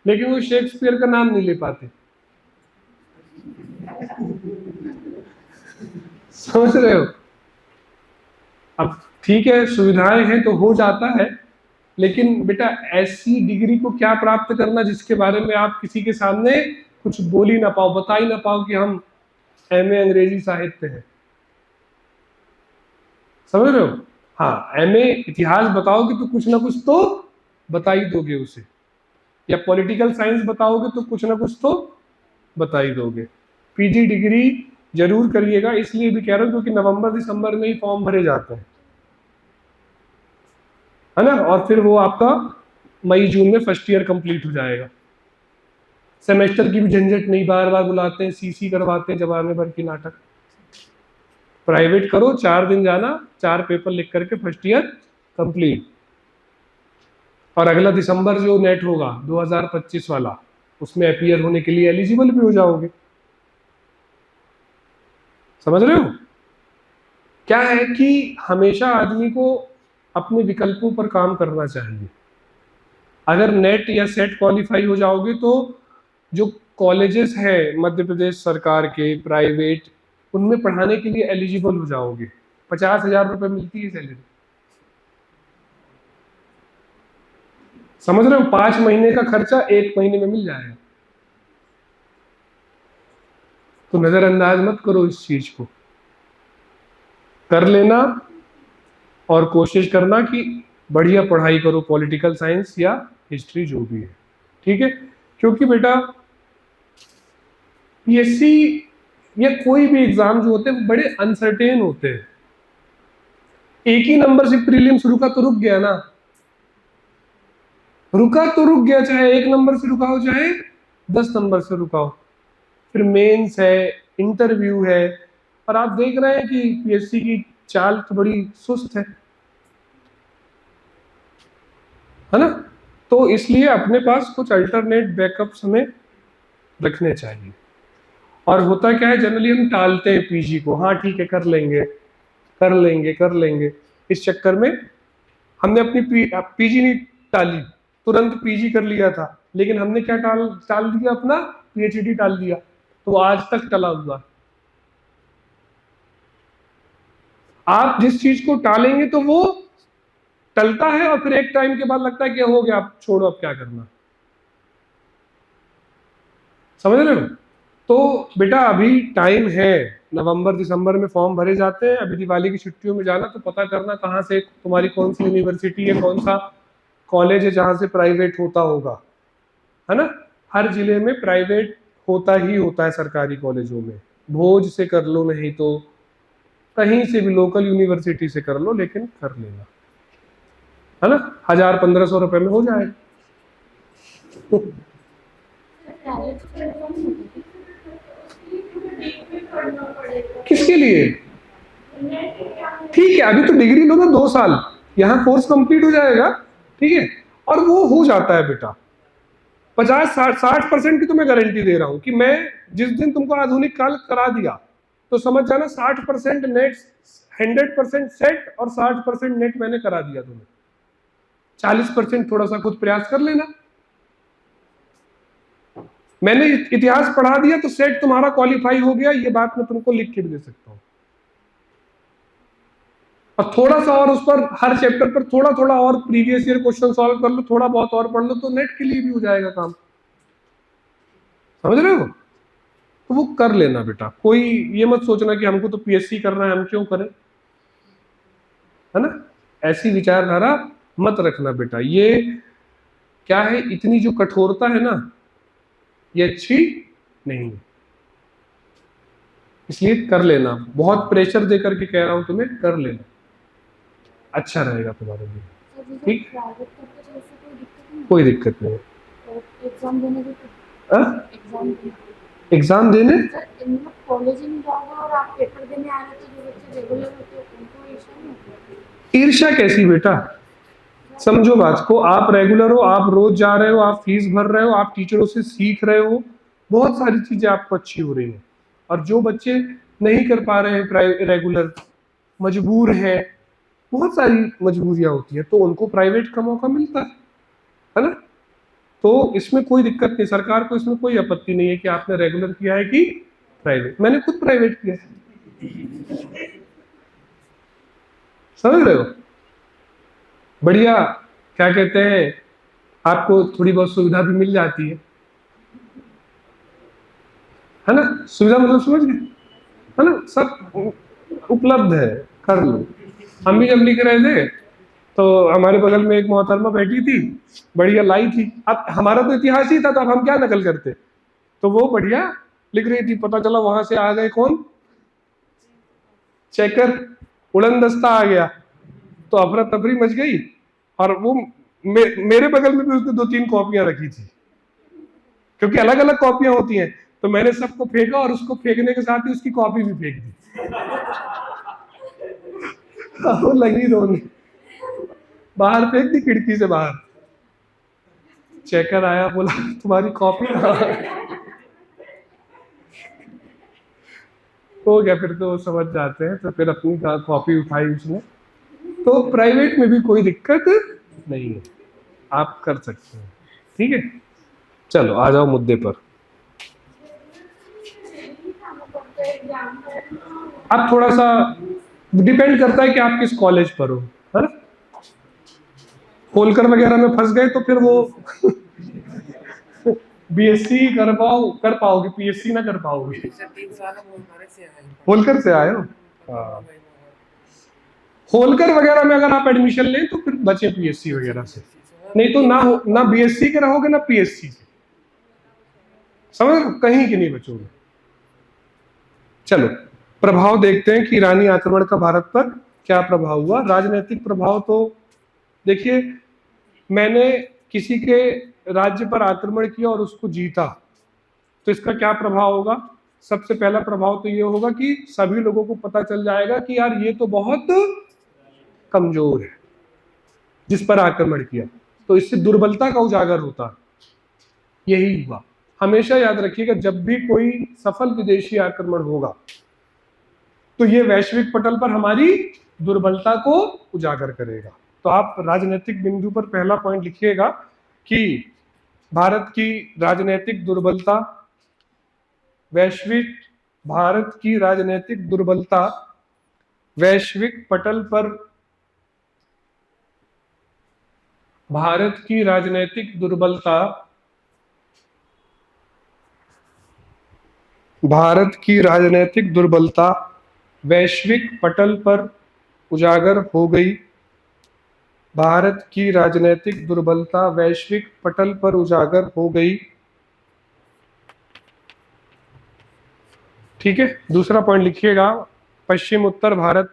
लेकिन वो शेक्सपियर का नाम नहीं ले पाते। समझ रहे हो। अब ठीक है, सुविधाएं हैं तो हो जाता है, लेकिन बेटा ऐसी डिग्री को क्या प्राप्त करना जिसके बारे में आप किसी के सामने कुछ बोल ही ना पाओ, बता ही ना पाओ कि हम एमए अंग्रेजी साहित्य है। समझ रहे हो। हाँ, एमए इतिहास बताओगे तो कुछ ना कुछ तो बता ही दोगे उसे, या पॉलिटिकल साइंस बताओगे तो कुछ ना कुछ तो बता ही दोगे। पीजी डिग्री जरूर करिएगा, इसलिए भी कह रहा हूँ क्योंकि नवंबर दिसंबर में ही फॉर्म भरे जाते हैं, है ना। और फिर वो आपका मई जून में फर्स्ट ईयर कंप्लीट हो जाएगा। सेमेस्टर की भी झंझट नहीं, बार बार बुलाते हैं, सीसी करवाते हैं, जमाने भर की नाटक। प्राइवेट करो, 4 दिन जाना, 4 पेपर लिख करके फर्स्ट ईयर कंप्लीट। और अगला दिसंबर जो नेट होगा 2025 वाला, उसमें अपीयर होने के लिए एलिजिबल भी हो जाओगे। समझ रहे हो। क्या है कि हमेशा आदमी को अपने विकल्पों पर काम करना चाहिए। अगर नेट या सेट क्वालिफाई हो जाओगे तो जो कॉलेजेस हैं मध्य प्रदेश सरकार के प्राइवेट, उनमें पढ़ाने के लिए एलिजिबल हो जाओगे। 50,000 रुपए मिलती है सैलरी। समझ रहे हो, 5 महीने का खर्चा 1 महीने में मिल जाएगा। तो नजरअंदाज मत करो इस चीज को, कर लेना। और कोशिश करना कि बढ़िया पढ़ाई करो, पॉलिटिकल साइंस या हिस्ट्री जो भी है, ठीक है। क्योंकि बेटा पीएससी या कोई भी एग्जाम जो होते हैं बड़े अनसर्टेन होते हैं। एक ही नंबर से प्रीलिम्स रुका तो रुक गया ना, रुका तो रुक गया, चाहे 1 नंबर से रुका हो चाहे 10 नंबर से रुका हो। फिर मेंस है, इंटरव्यू है, और आप देख रहे हैं कि पीएससी की चाल तो बड़ी सुस्त है ना। तो इसलिए अपने पास कुछ अल्टरनेट बैकअप्स हमें रखने चाहिए। और होता क्या है, जनरली हम टालते हैं पीजी को। हाँ ठीक है, कर लेंगे कर लेंगे कर लेंगे, इस चक्कर में हमने अपनी पीजी नहीं टाली, तुरंत पीजी कर लिया था, लेकिन हमने क्या टाल टाल दिया, अपना पीएचडी टाल दिया, तो आज तक टला हुआ। आप जिस चीज को टालेंगे तो वो टलता है, और फिर एक टाइम के बाद लगता है कि हो गया, अब छोड़ो, अब क्या करना। समझ रहे हो। तो बेटा अभी टाइम है, नवंबर दिसंबर में फॉर्म भरे जाते हैं। अभी दिवाली की छुट्टियों में जाना, तो पता करना कहाँ से तुम्हारी कौन सी यूनिवर्सिटी है, कौन सा कॉलेज है जहाँ से प्राइवेट होता होगा, है ना। हर जिले में प्राइवेट होता ही होता है सरकारी कॉलेजों में। भोज से कर लो, नहीं तो कहीं से भी लोकल यूनिवर्सिटी से कर लो, लेकिन कर लेना, है ना। 1,000-1,500 रुपए में हो जाए। किसके लिए। ठीक है, अभी तो डिग्री लो ना 2 साल, यहाँ कोर्स कंप्लीट हो जाएगा, ठीक है। और वो हो जाता है बेटा, 50-60% की तो मैं गारंटी दे रहा हूं कि मैं जिस दिन तुमको आधुनिक काल करा दिया, तो समझ जाना 60% नेट, 100% सेट और 60% नेट मैंने करा दिया तुम्हें। 40% थोड़ा सा खुद प्रयास कर लेना। मैंने इतिहास पढ़ा दिया तो सेट तुम्हारा क्वालिफाई हो गया, ये बात मैं तुमको लिख के भी दे सकता हूं। और थोड़ा सा और उस पर, हर चैप्टर पर थोड़ा थोड़ा और प्रीवियस ईयर क्वेश्चन सॉल्व कर लो, थोड़ा बहुत और पढ़ लो, तो नेट के लिए भी हो जाएगा काम। समझ रहे हो? तो वो कर लेना बेटा। कोई ये मत सोचना कि हमको तो पीएससी करना है, हम क्यों करें, है ना? ऐसी विचारधारा मत रखना बेटा। ये क्या है, इतनी जो कठोरता है ना, ये अच्छी नहीं है। इसलिए कर लेना, बहुत प्रेशर दे करके कह रहा हूं तुम्हें, कर लेना, अच्छा रहेगा तुम्हारे लिए। ठीक, कोई दिक्कत नहीं। एग्जाम देने एग्जाम देने कॉलेज में जाओगे और आप पेपर देने आ रहे हो, तो जो बच्चे रेगुलर होते हैं उनको ईर्ष्या नहीं होती? ईर्ष्या कैसी बेटा? समझो बात को, आप रेगुलर हो, आप रोज जा रहे हो, आप फीस भर रहे हो, आप टीचरों से सीख रहे हो, बहुत सारी चीजें आपको अच्छी हो रही हैं। और जो बच्चे नहीं कर पा रहे हैं रेगुलर, मजबूर है, बहुत सारी मजबूरियां होती है, तो उनको प्राइवेट का मौका मिलता है ना? तो इसमें कोई दिक्कत नहीं, सरकार को इसमें कोई आपत्ति नहीं है कि आपने रेगुलर किया है कि प्राइवेट। मैंने खुद प्राइवेट किया है, समझ रहे हो? बढ़िया, क्या कहते हैं, आपको थोड़ी बहुत सुविधा भी मिल जाती है ना? सुविधा मतलब समझ गए, है ना? सब उपलब्ध है, कर लो। हम भी जब लिख रहे थे तो हमारे बगल में एक मोहतरमा बैठी थी, बढ़िया लाई थी। अब हमारा तो इतिहास ही था, तो अब हम क्या नकल करते? तो वो बढ़िया लिख रही थी, पता चला वहां से आ गए कौन, चेकर, उड़न दस्ता आ गया, तो अफरा तफरी मच गई। और वो मेरे बगल में भी उसने 2-3 कॉपियां रखी थी, क्योंकि अलग अलग कॉपियां होती हैं। तो मैंने सबको फेंका और उसको फेंकने के साथ ही उसकी कॉपी भी फेंक दी। वो लगी रोने, बाहर फेंक दी, खिड़की से बाहर। चेकर आया, बोला तुम्हारी कॉपी हो गया। फिर तो वो समझ जाते हैं, तो फिर अपनी कॉपी उठाई उसने। तो प्राइवेट में भी कोई दिक्कत नहीं है, आप कर सकते हैं। ठीक है, चलो आ जाओ मुद्दे पर। अब थोड़ा सा डिपेंड करता है कि आप किस कॉलेज पर हो, है ना? होलकर वगैरह में फंस गए तो फिर वो बीएससी कर पाओगे, पीएससी ना कर पाओगे। 3 साल होलकर से आए हो? हाँ, होलकर वगैरह में अगर आप एडमिशन लें तो फिर बचे पीएससी वगैरह से, नहीं तो ना बीएससी के रहोगे ना पीएससी के, समझ लो, कहीं के नहीं बचोगे। चलो प्रभाव देखते हैं कि ईरानी आक्रमण का भारत पर क्या प्रभाव हुआ। राजनीतिक प्रभाव तो देखिए, मैंने किसी के राज्य पर आक्रमण किया और उसको जीता, तो इसका क्या प्रभाव होगा? सबसे पहला प्रभाव तो ये होगा कि सभी लोगों को पता चल जाएगा कि यार ये तो बहुत कमजोर है जिस पर आक्रमण किया, तो इससे दुर्बलता का उजागर होता है। यही हुआ। हमेशा याद रखिएगा, जब भी कोई सफल विदेशी आक्रमण होगा तो ये वैश्विक पटल पर हमारी दुर्बलता को उजागर करेगा। तो आप राजनीतिक बिंदु पर पहला पॉइंट लिखिएगा कि भारत की राजनीतिक दुर्बलता, भारत की राजनीतिक दुर्बलता वैश्विक पटल पर, भारत की राजनीतिक दुर्बलता, भारत की राजनीतिक दुर्बलता वैश्विक पटल पर उजागर हो गई। भारत की राजनीतिक दुर्बलता वैश्विक पटल पर उजागर हो गई। ठीक है, दूसरा पॉइंट लिखिएगा, पश्चिम उत्तर भारत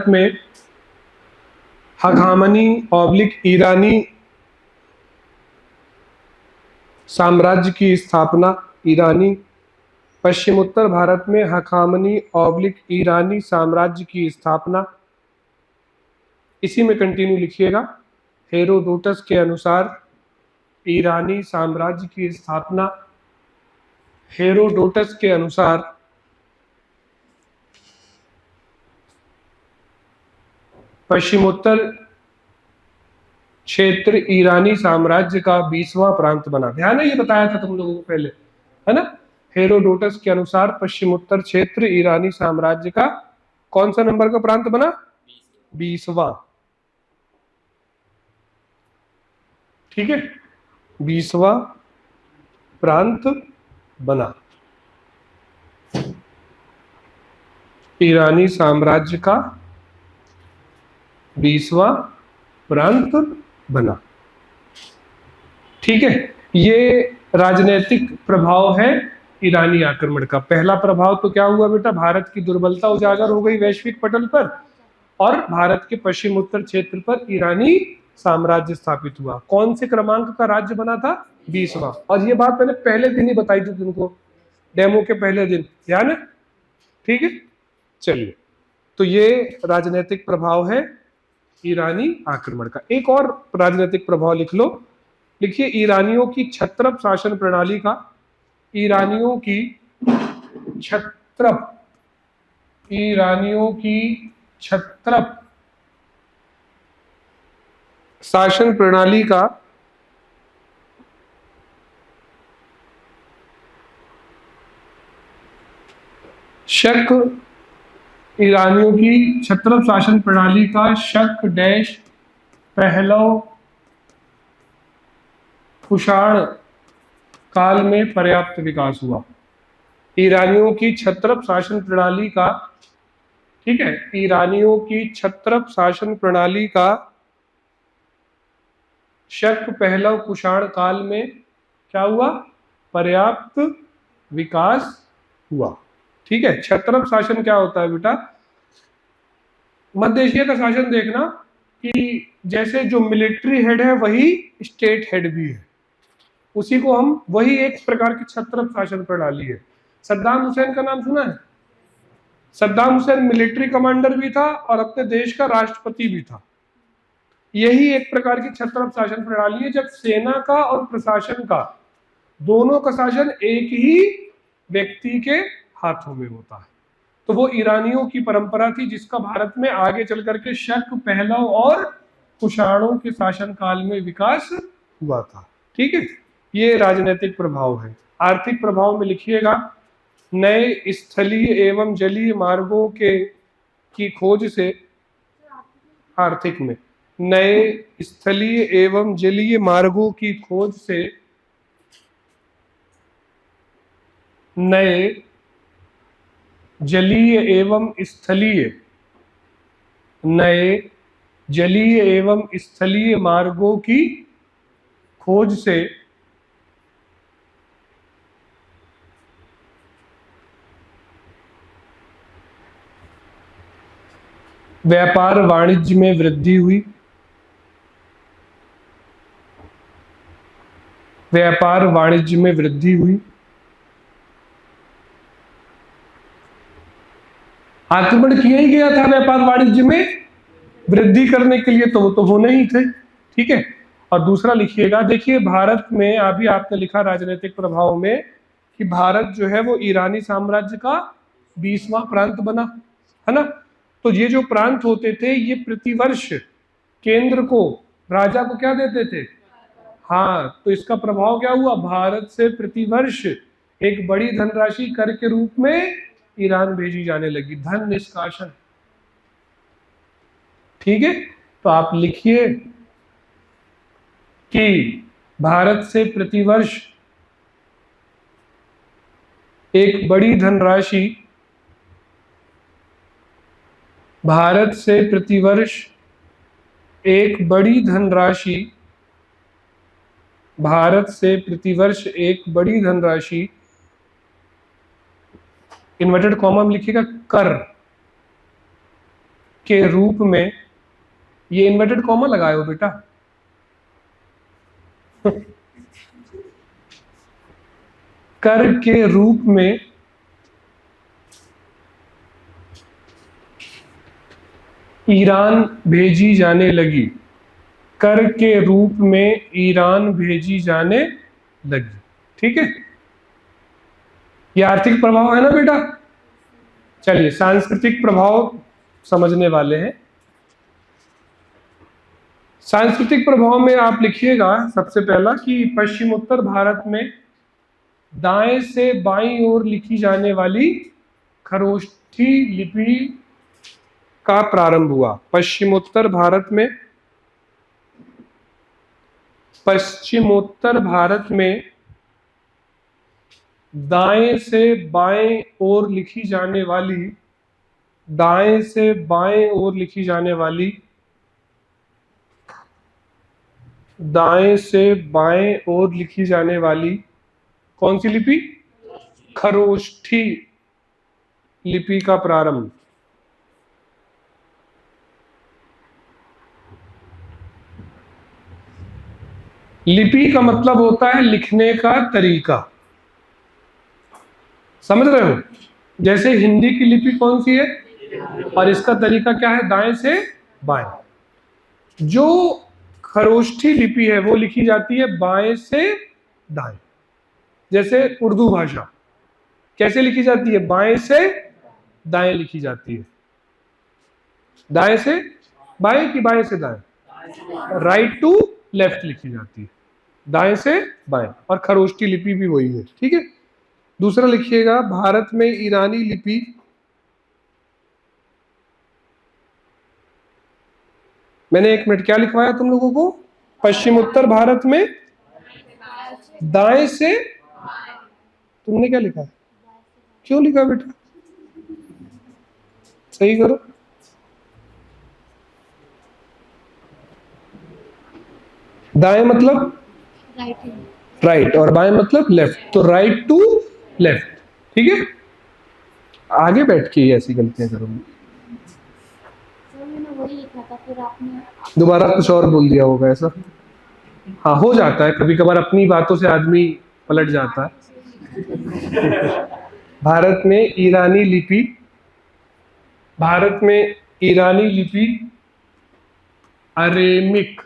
में हखामनी ऑब्लिक ईरानी साम्राज्य की स्थापना। पश्चिम उत्तर भारत में हखामनी ऑब्लिक ईरानी साम्राज्य की स्थापना। इसी में कंटिन्यू लिखिएगा। हेरोडोटस के अनुसार ईरानी साम्राज्य की स्थापना, हेरोडोटस के अनुसार पश्चिमोत्तर क्षेत्र ईरानी साम्राज्य का 20वां प्रांत बना। ध्यान है, ये बताया था तुम लोगों को पहले, है ना। हेरोडोटस के अनुसार पश्चिमोत्तर क्षेत्र ईरानी साम्राज्य का कौन सा नंबर का प्रांत बना? 20वां। ठीक है, 20वां प्रांत बना ईरानी साम्राज्य का, 20वां प्रांत बना। ठीक है, ये राजनीतिक प्रभाव है ईरानी आक्रमण का। पहला प्रभाव तो क्या हुआ बेटा? भारत की दुर्बलता उजागर हो गई वैश्विक पटल पर, और भारत के पश्चिम उत्तर क्षेत्र पर ईरानी साम्राज्य स्थापित हुआ। कौन से क्रमांक का राज्य बना था? 20वां। और ये बात मैंने पहले दिन ही बताई थी तुमको, डेमो के पहले दिन, ध्यान है? ठीक है, चलिए, तो ये राजनीतिक प्रभाव है ईरानी आक्रमण का। एक और राजनीतिक प्रभाव लिख लो, लिखिए ईरानियों की क्षत्रप शासन प्रणाली का, ईरानियों की क्षत्रप, ईरानियों की क्षत्रप शासन प्रणाली का शक, ईरानियों की क्षत्रप शासन प्रणाली का शक डैश पहलव कुषाण काल में पर्याप्त विकास हुआ। ईरानियों की क्षत्रप शासन प्रणाली का, ठीक है, ईरानियों की क्षत्रप शासन प्रणाली का शक पहलव कुषाण काल में क्या हुआ? पर्याप्त विकास हुआ। ठीक है, क्षत्रप शासन क्या होता है बेटा? मध्य एशिया का शासन देखना कि जैसे जो मिलिट्री हेड है वही स्टेट हेड भी है, उसी को हम, वही एक प्रकार की क्षत्रप शासन प्रणाली है। सद्दाम हुसैन का नाम सुना है? सद्दाम हुसैन मिलिट्री कमांडर भी था और अपने देश का राष्ट्रपति भी था। यही एक प्रकार की क्षत्रप शासन प्रणाली है, जब सेना का और प्रशासन का, दोनों का शासन एक ही व्यक्ति के हाथों में होता है। तो वो ईरानियों की परंपरा थी, जिसका भारत में आगे चल करके शक पहलव और कुषाणों के शासन काल में विकास हुआ था। ठीक है, ये राजनीतिक प्रभाव है। आर्थिक प्रभाव में लिखिएगा, नए स्थलीय एवं जलीय मार्गों के की खोज से, आर्थिक में नए स्थलीय एवं जलीय मार्गों की खोज से, नए जलीय एवं स्थलीय, नए जलीय एवं स्थलीय मार्गों की खोज से व्यापार वाणिज्य में वृद्धि हुई, व्यापार वाणिज्य में वृद्धि हुई। आक्रमण किया ही गया था व्यापार वाणिज्य में वृद्धि करने के लिए, तो वो तो होने ही थे। ठीक है, और दूसरा लिखिएगा, देखिए भारत में अभी आपने लिखा राजनीतिक प्रभाव में कि भारत जो है वो ईरानी साम्राज्य का 20वां प्रांत बना, है ना। तो ये जो प्रांत होते थे, ये प्रतिवर्ष केंद्र को, राजा को क्या देते थे? हाँ, तो इसका प्रभाव क्या हुआ? भारत से प्रतिवर्ष एक बड़ी धनराशि कर के रूप में ईरान भेजी जाने लगी, धन निष्कासन। ठीक है, तो आप लिखिए कि भारत से प्रतिवर्ष एक बड़ी धनराशि, भारत से प्रतिवर्ष एक बड़ी धनराशि, भारत से प्रतिवर्ष एक बड़ी धनराशि, इन्वर्टेड कॉमा में लिखिएगा, कर के रूप में, ये इन्वर्टेड कॉमा लगाए हो बेटा कर के रूप में ईरान भेजी जाने लगी, कर के रूप में ईरान भेजी जाने लगी। ठीक है, ये आर्थिक प्रभाव है ना बेटा। चलिए सांस्कृतिक प्रभाव समझने वाले हैं। सांस्कृतिक प्रभाव में आप लिखिएगा सबसे पहला कि पश्चिमोत्तर भारत में दाएं से बाईं ओर लिखी जाने वाली खरोष्ठी लिपि का प्रारंभ हुआ। पश्चिमोत्तर भारत में दाएं से बाएं ओर लिखी जाने वाली, दाएं से बाएं ओर लिखी जाने वाली, दाएं से बाएं ओर लिखी जाने वाली कौन सी लिपि? खरोष्ठी लिपि का प्रारंभ। लिपि का मतलब होता है लिखने का तरीका, समझ रहे हो? जैसे हिंदी की लिपि कौन सी है और इसका तरीका क्या है? दाएं से बाएं। जो खरोष्ठी लिपि है वो लिखी जाती है बाएं से दाएं। जैसे उर्दू भाषा कैसे लिखी जाती है? बाएं से दाएं लिखी जाती है। दाएं से बाएं कि बाएं से दाएं? राइट टू लेफ्ट लिखी जाती है, दाएं से बाएं। और खरोष्ठी लिपि भी वही है। ठीक है, दूसरा लिखिएगा, भारत में ईरानी लिपि मैंने 1 मिनट क्या लिखवाया तुम लोगों को? पश्चिम उत्तर भारत में दाएं से, तुमने क्या लिखा? क्यों लिखा बेटा? सही करो। दाएं मतलब राइट और बाएं मतलब लेफ्ट, तो राइट टू लेफ्ट। ठीक है, आगे बैठ के ऐसी गलतियां करूंगी। दोबारा कुछ और बोल दिया होगा ऐसा। हाँ, हो जाता है कभी कभार, अपनी बातों से आदमी पलट जाता है। भारत में ईरानी लिपि, भारत में ईरानी लिपि Aramaic,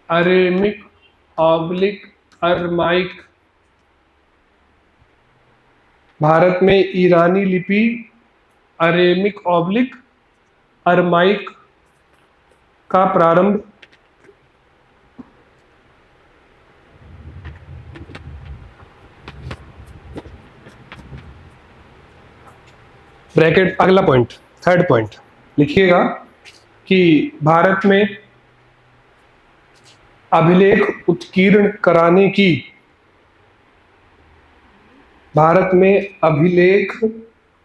Aramaic oblique Aramaic, Bharat में ईरानी लिपि अरेमिक ऑब्लिक अरमाइक का प्रारंभ ब्रैकेट, अगला पॉइंट, थर्ड पॉइंट लिखिएगा कि भारत में अभिलेख उत्कीर्ण कराने की, भारत में अभिलेख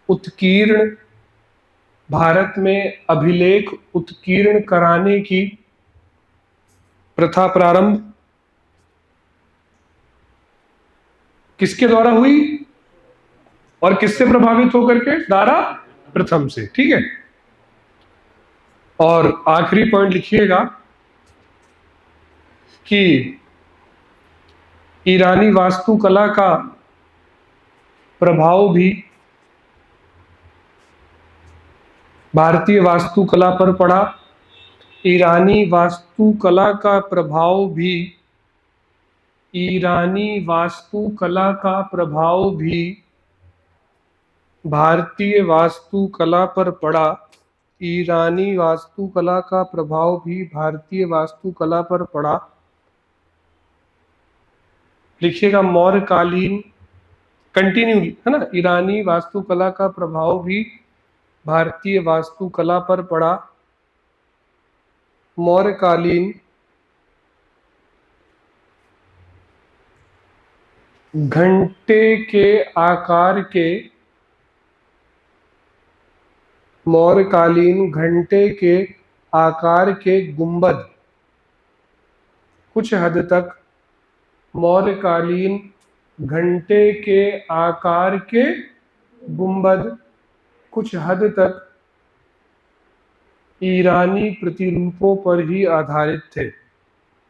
उत्कीर्ण, भारत में अभिलेख उत्कीर्ण कराने की प्रथा प्रारंभ किसके द्वारा हुई और किससे प्रभावित होकर के? दारा प्रथम से। ठीक है, और आखिरी पॉइंट लिखिएगा कि ईरानी वास्तुकला का प्रभाव भी भारतीय वास्तुकला पर पड़ा। ईरानी वास्तुकला का प्रभाव भी, ईरानी वास्तुकला का प्रभाव भी भारतीय वास्तुकला पर पड़ा। ईरानी वास्तुकला का प्रभाव भी भारतीय वास्तुकला पर पड़ा। लिखिएगा मौर्यकालीन, कंटिन्यू है ना, ईरानी वास्तुकला का प्रभाव भी भारतीय वास्तुकला पर पड़ा। मौर्यकालीन घंटे के आकार के, मौर्यकालीन घंटे के आकार के गुंबद कुछ हद तक, मौर्यकालीन घंटे के आकार के गुंबद कुछ हद तक ईरानी प्रतिरूपों पर ही आधारित थे।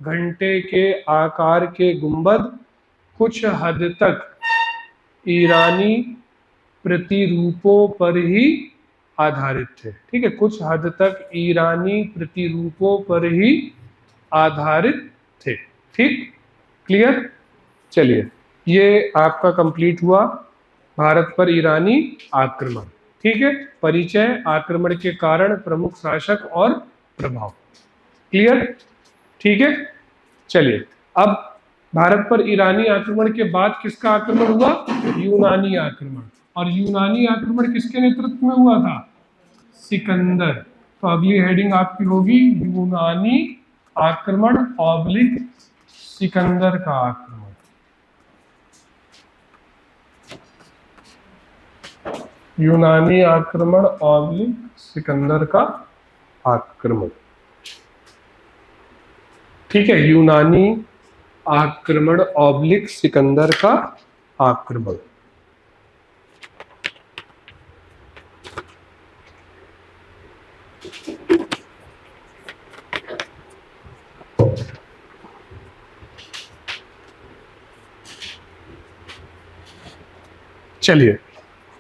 घंटे के आकार के गुंबद कुछ हद तक ईरानी प्रतिरूपों पर ही आधारित थे। ठीक है, कुछ हद तक ईरानी प्रतिरूपों पर ही आधारित थे। ठीक, क्लियर। चलिए, ये आपका कंप्लीट हुआ भारत पर ईरानी आक्रमण। ठीक है, परिचय, आक्रमण के कारण, प्रमुख शासक और प्रभाव। क्लियर, ठीक है। चलिए, अब भारत पर ईरानी आक्रमण के बाद किसका आक्रमण हुआ? यूनानी आक्रमण। और यूनानी आक्रमण किसके नेतृत्व में हुआ था? सिकंदर। तो अगली हेडिंग आपकी होगी यूनानी आक्रमण ऑब्लिक सिकंदर का आक्रमण। यूनानी आक्रमण ऑब्लिक सिकंदर का आक्रमण। ठीक है, यूनानी आक्रमण ऑब्लिक सिकंदर का आक्रमण। चलिए,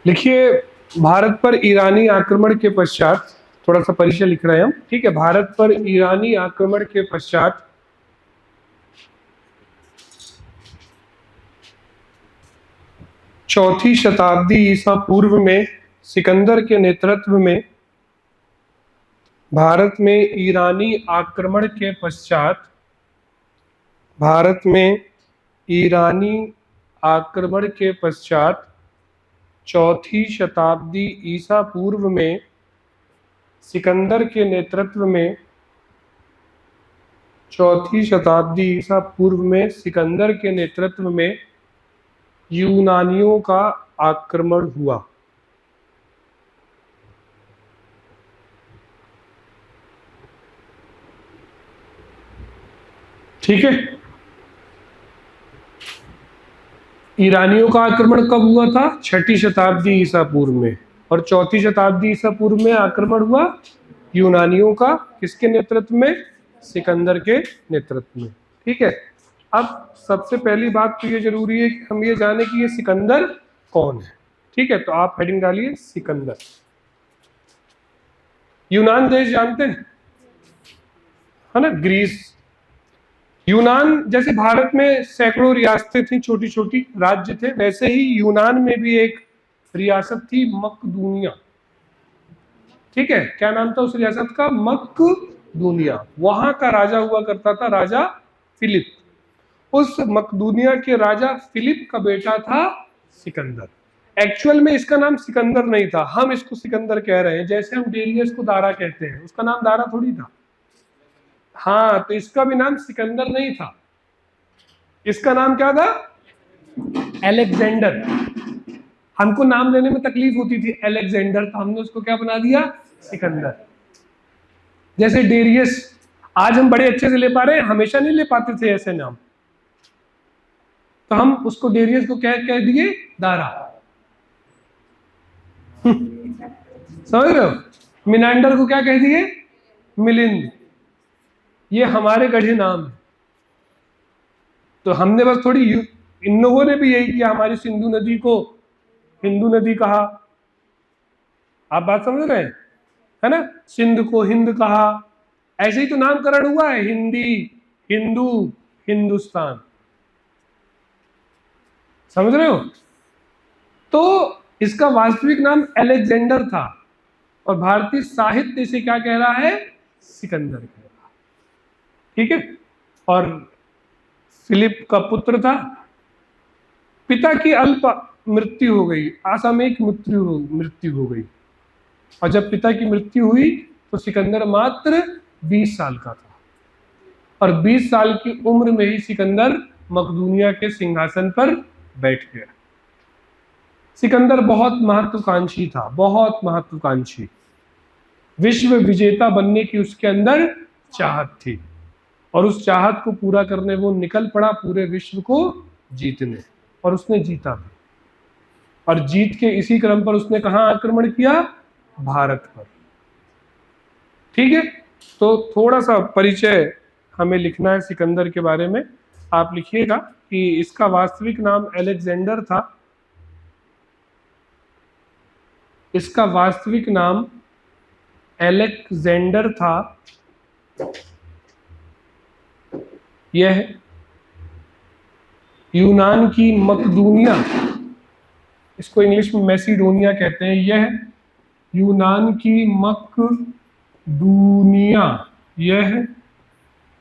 लिखिए, भारत पर ईरानी आक्रमण के पश्चात, थोड़ा सा परिचय लिख रहे हैं हम। ठीक है, भारत पर ईरानी आक्रमण के पश्चात चौथी शताब्दी ईसा पूर्व में सिकंदर के नेतृत्व में भारत में ईरानी आक्रमण के पश्चात, भारत में ईरानी आक्रमण के पश्चात चौथी शताब्दी ईसा पूर्व में सिकंदर के नेतृत्व में, चौथी शताब्दी ईसा पूर्व में सिकंदर के नेतृत्व में यूनानियों का आक्रमण हुआ। ठीक है, ईरानियों का आक्रमण कब हुआ था? छठी शताब्दी ईसा पूर्व में। और चौथी शताब्दी ईसा पूर्व में आक्रमण हुआ यूनानियों का, किसके नेतृत्व में? सिकंदर के नेतृत्व में। ठीक है, अब सबसे पहली बात तो ये जरूरी है कि हम ये जाने कि ये सिकंदर कौन है। ठीक है, तो आप हेडिंग डालिए सिकंदर। यूनान देश जानते हैं, है ना, ग्रीस। यूनान, जैसे भारत में सैकड़ों रियासतें थी, छोटी छोटी राज्य थे, वैसे ही यूनान में भी एक रियासत थी, मकदूनिया। ठीक है, क्या नाम था उस रियासत का? मकदूनिया। वहां का राजा हुआ करता था राजा फिलिप। उस मकदूनिया के राजा फिलिप का बेटा था सिकंदर। एक्चुअल में इसका नाम सिकंदर नहीं था, हम इसको सिकंदर कह रहे हैं। जैसे हम डेरियस को दारा कहते हैं, उसका नाम दारा थोड़ी था। हाँ, तो इसका भी नाम सिकंदर नहीं था, इसका नाम क्या था? अलेक्जेंडर। हमको नाम लेने में तकलीफ होती थी, अलेक्जेंडर, तो हमने उसको क्या बना दिया? सिकंदर। जैसे डेरियस आज हम बड़े अच्छे से ले पा रहे हैं, हमेशा नहीं ले पाते थे ऐसे नाम, तो हम उसको डेरियस को क्या कह दिए? दारा। समझ रहे हो? मिनांडर को क्या कह दिए? मिलिंद। ये हमारे गढ़े नाम है। तो हमने बस थोड़ी, इन लोगों ने भी यही किया, हमारी सिंधु नदी को हिंदू नदी कहा। आप बात समझ रहे हैं, है ना? सिंध को हिंद कहा। ऐसे ही तो नामकरण हुआ है, हिंदी, हिंदू, हिंदुस्तान। समझ रहे हो? तो इसका वास्तविक नाम अलेक्जेंडर था, और भारतीय साहित्य इसे क्या कह रहा है? सिकंदर कह रहा। ठीक है, और फिलिप का पुत्र था। पिता की अल्प मृत्यु हो गई, असामयिक मृत्यु हो गई, और जब पिता की मृत्यु हुई तो सिकंदर मात्र 20 साल का था, और 20 साल की उम्र में ही सिकंदर मकदूनिया के सिंहासन पर बैठ गया। सिकंदर बहुत महत्वाकांक्षी था, बहुत महत्वाकांक्षी। विश्व विजेता बनने की उसके अंदर चाहत थी, और उस चाहत को पूरा करने वो निकल पड़ा पूरे विश्व को जीतने, और उसने जीता भी। और जीत के इसी क्रम पर उसने कहां आक्रमण किया? भारत पर। ठीक है, तो थोड़ा सा परिचय हमें लिखना है सिकंदर के बारे में। आप लिखिएगा कि इसका वास्तविक नाम अलेक्जेंडर था, इसका वास्तविक नाम अलेक्जेंडर था। यह यूनान की मकदूनिया, इसको इंग्लिश में मैसिडोनिया कहते हैं, यह यूनान की मकदूनिया, यह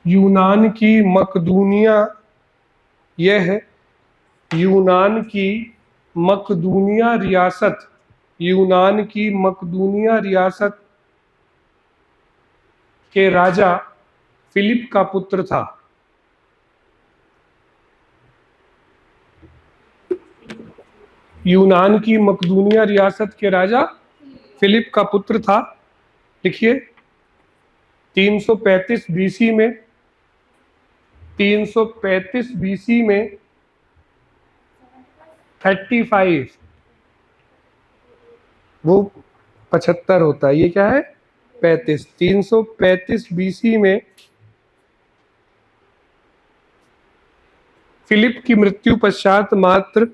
यूनान की मकदूनिया, यह यूनान की मकदूनिया रियासत, यूनान की मकदूनिया रियासत के राजा फिलिप का पुत्र था। यूनान की मकदूनिया रियासत के राजा फिलिप का पुत्र था। लिखिए 335 बीसी में, 335 बीसी में 35, वो 75 होता है, ये क्या है 35। 335 बीसी में फिलिप की मृत्यु पश्चात मात्र,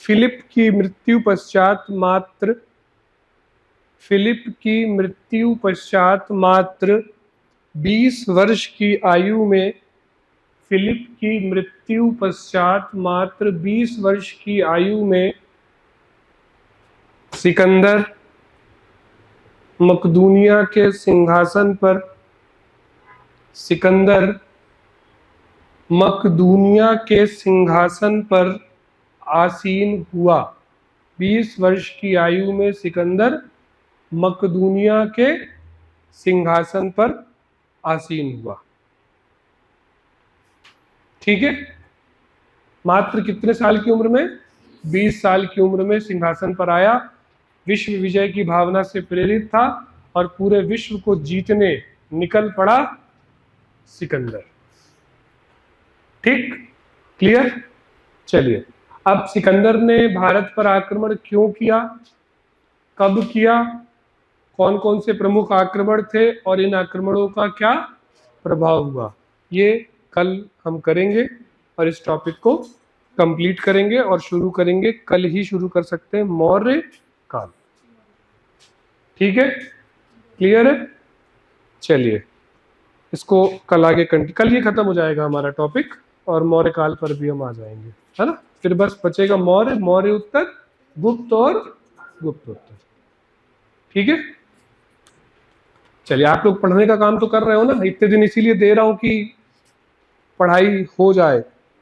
फिलिप की मृत्यु पश्चात मात्र, फिलिप की मृत्यु पश्चात मात्र 20 वर्ष की आयु में, फिलिप की मृत्यु पश्चात मात्र 20 वर्ष की आयु में सिकंदर मकदूनिया के सिंहासन पर, सिकंदर मकदूनिया के सिंहासन पर आसीन हुआ। 20 वर्ष की आयु में सिकंदर मकदूनिया के सिंहासन पर आसीन हुआ। ठीक है, मात्र कितने साल की उम्र में? 20 साल की उम्र में सिंहासन पर आया। विश्व विजय की भावना से प्रेरित था और पूरे विश्व को जीतने निकल पड़ा सिकंदर। ठीक, क्लियर? चलिए, अब सिकंदर ने भारत पर आक्रमण क्यों किया, कब किया, कौन कौन से प्रमुख आक्रमण थे और इन आक्रमणों का क्या प्रभाव हुआ, ये कल हम करेंगे और इस टॉपिक को कंप्लीट करेंगे और शुरू करेंगे, कल ही शुरू कर सकते हैं, मौर्य काल। ठीक है, क्लियर है? चलिए, इसको कल आगे कल ये खत्म हो जाएगा हमारा टॉपिक और मौर्य काल पर भी हम आ जाएंगे, है ना। फिर बस बचेगा मौर्य, मौर्य उत्तर, गुप्त और गुप्त उत्तर। ठीक है, चलिए, आप लोग पढ़ने का काम तो कर रहे हो ना, इतने दिन इसीलिए दे रहा हूं कि पढ़ाई हो जाए।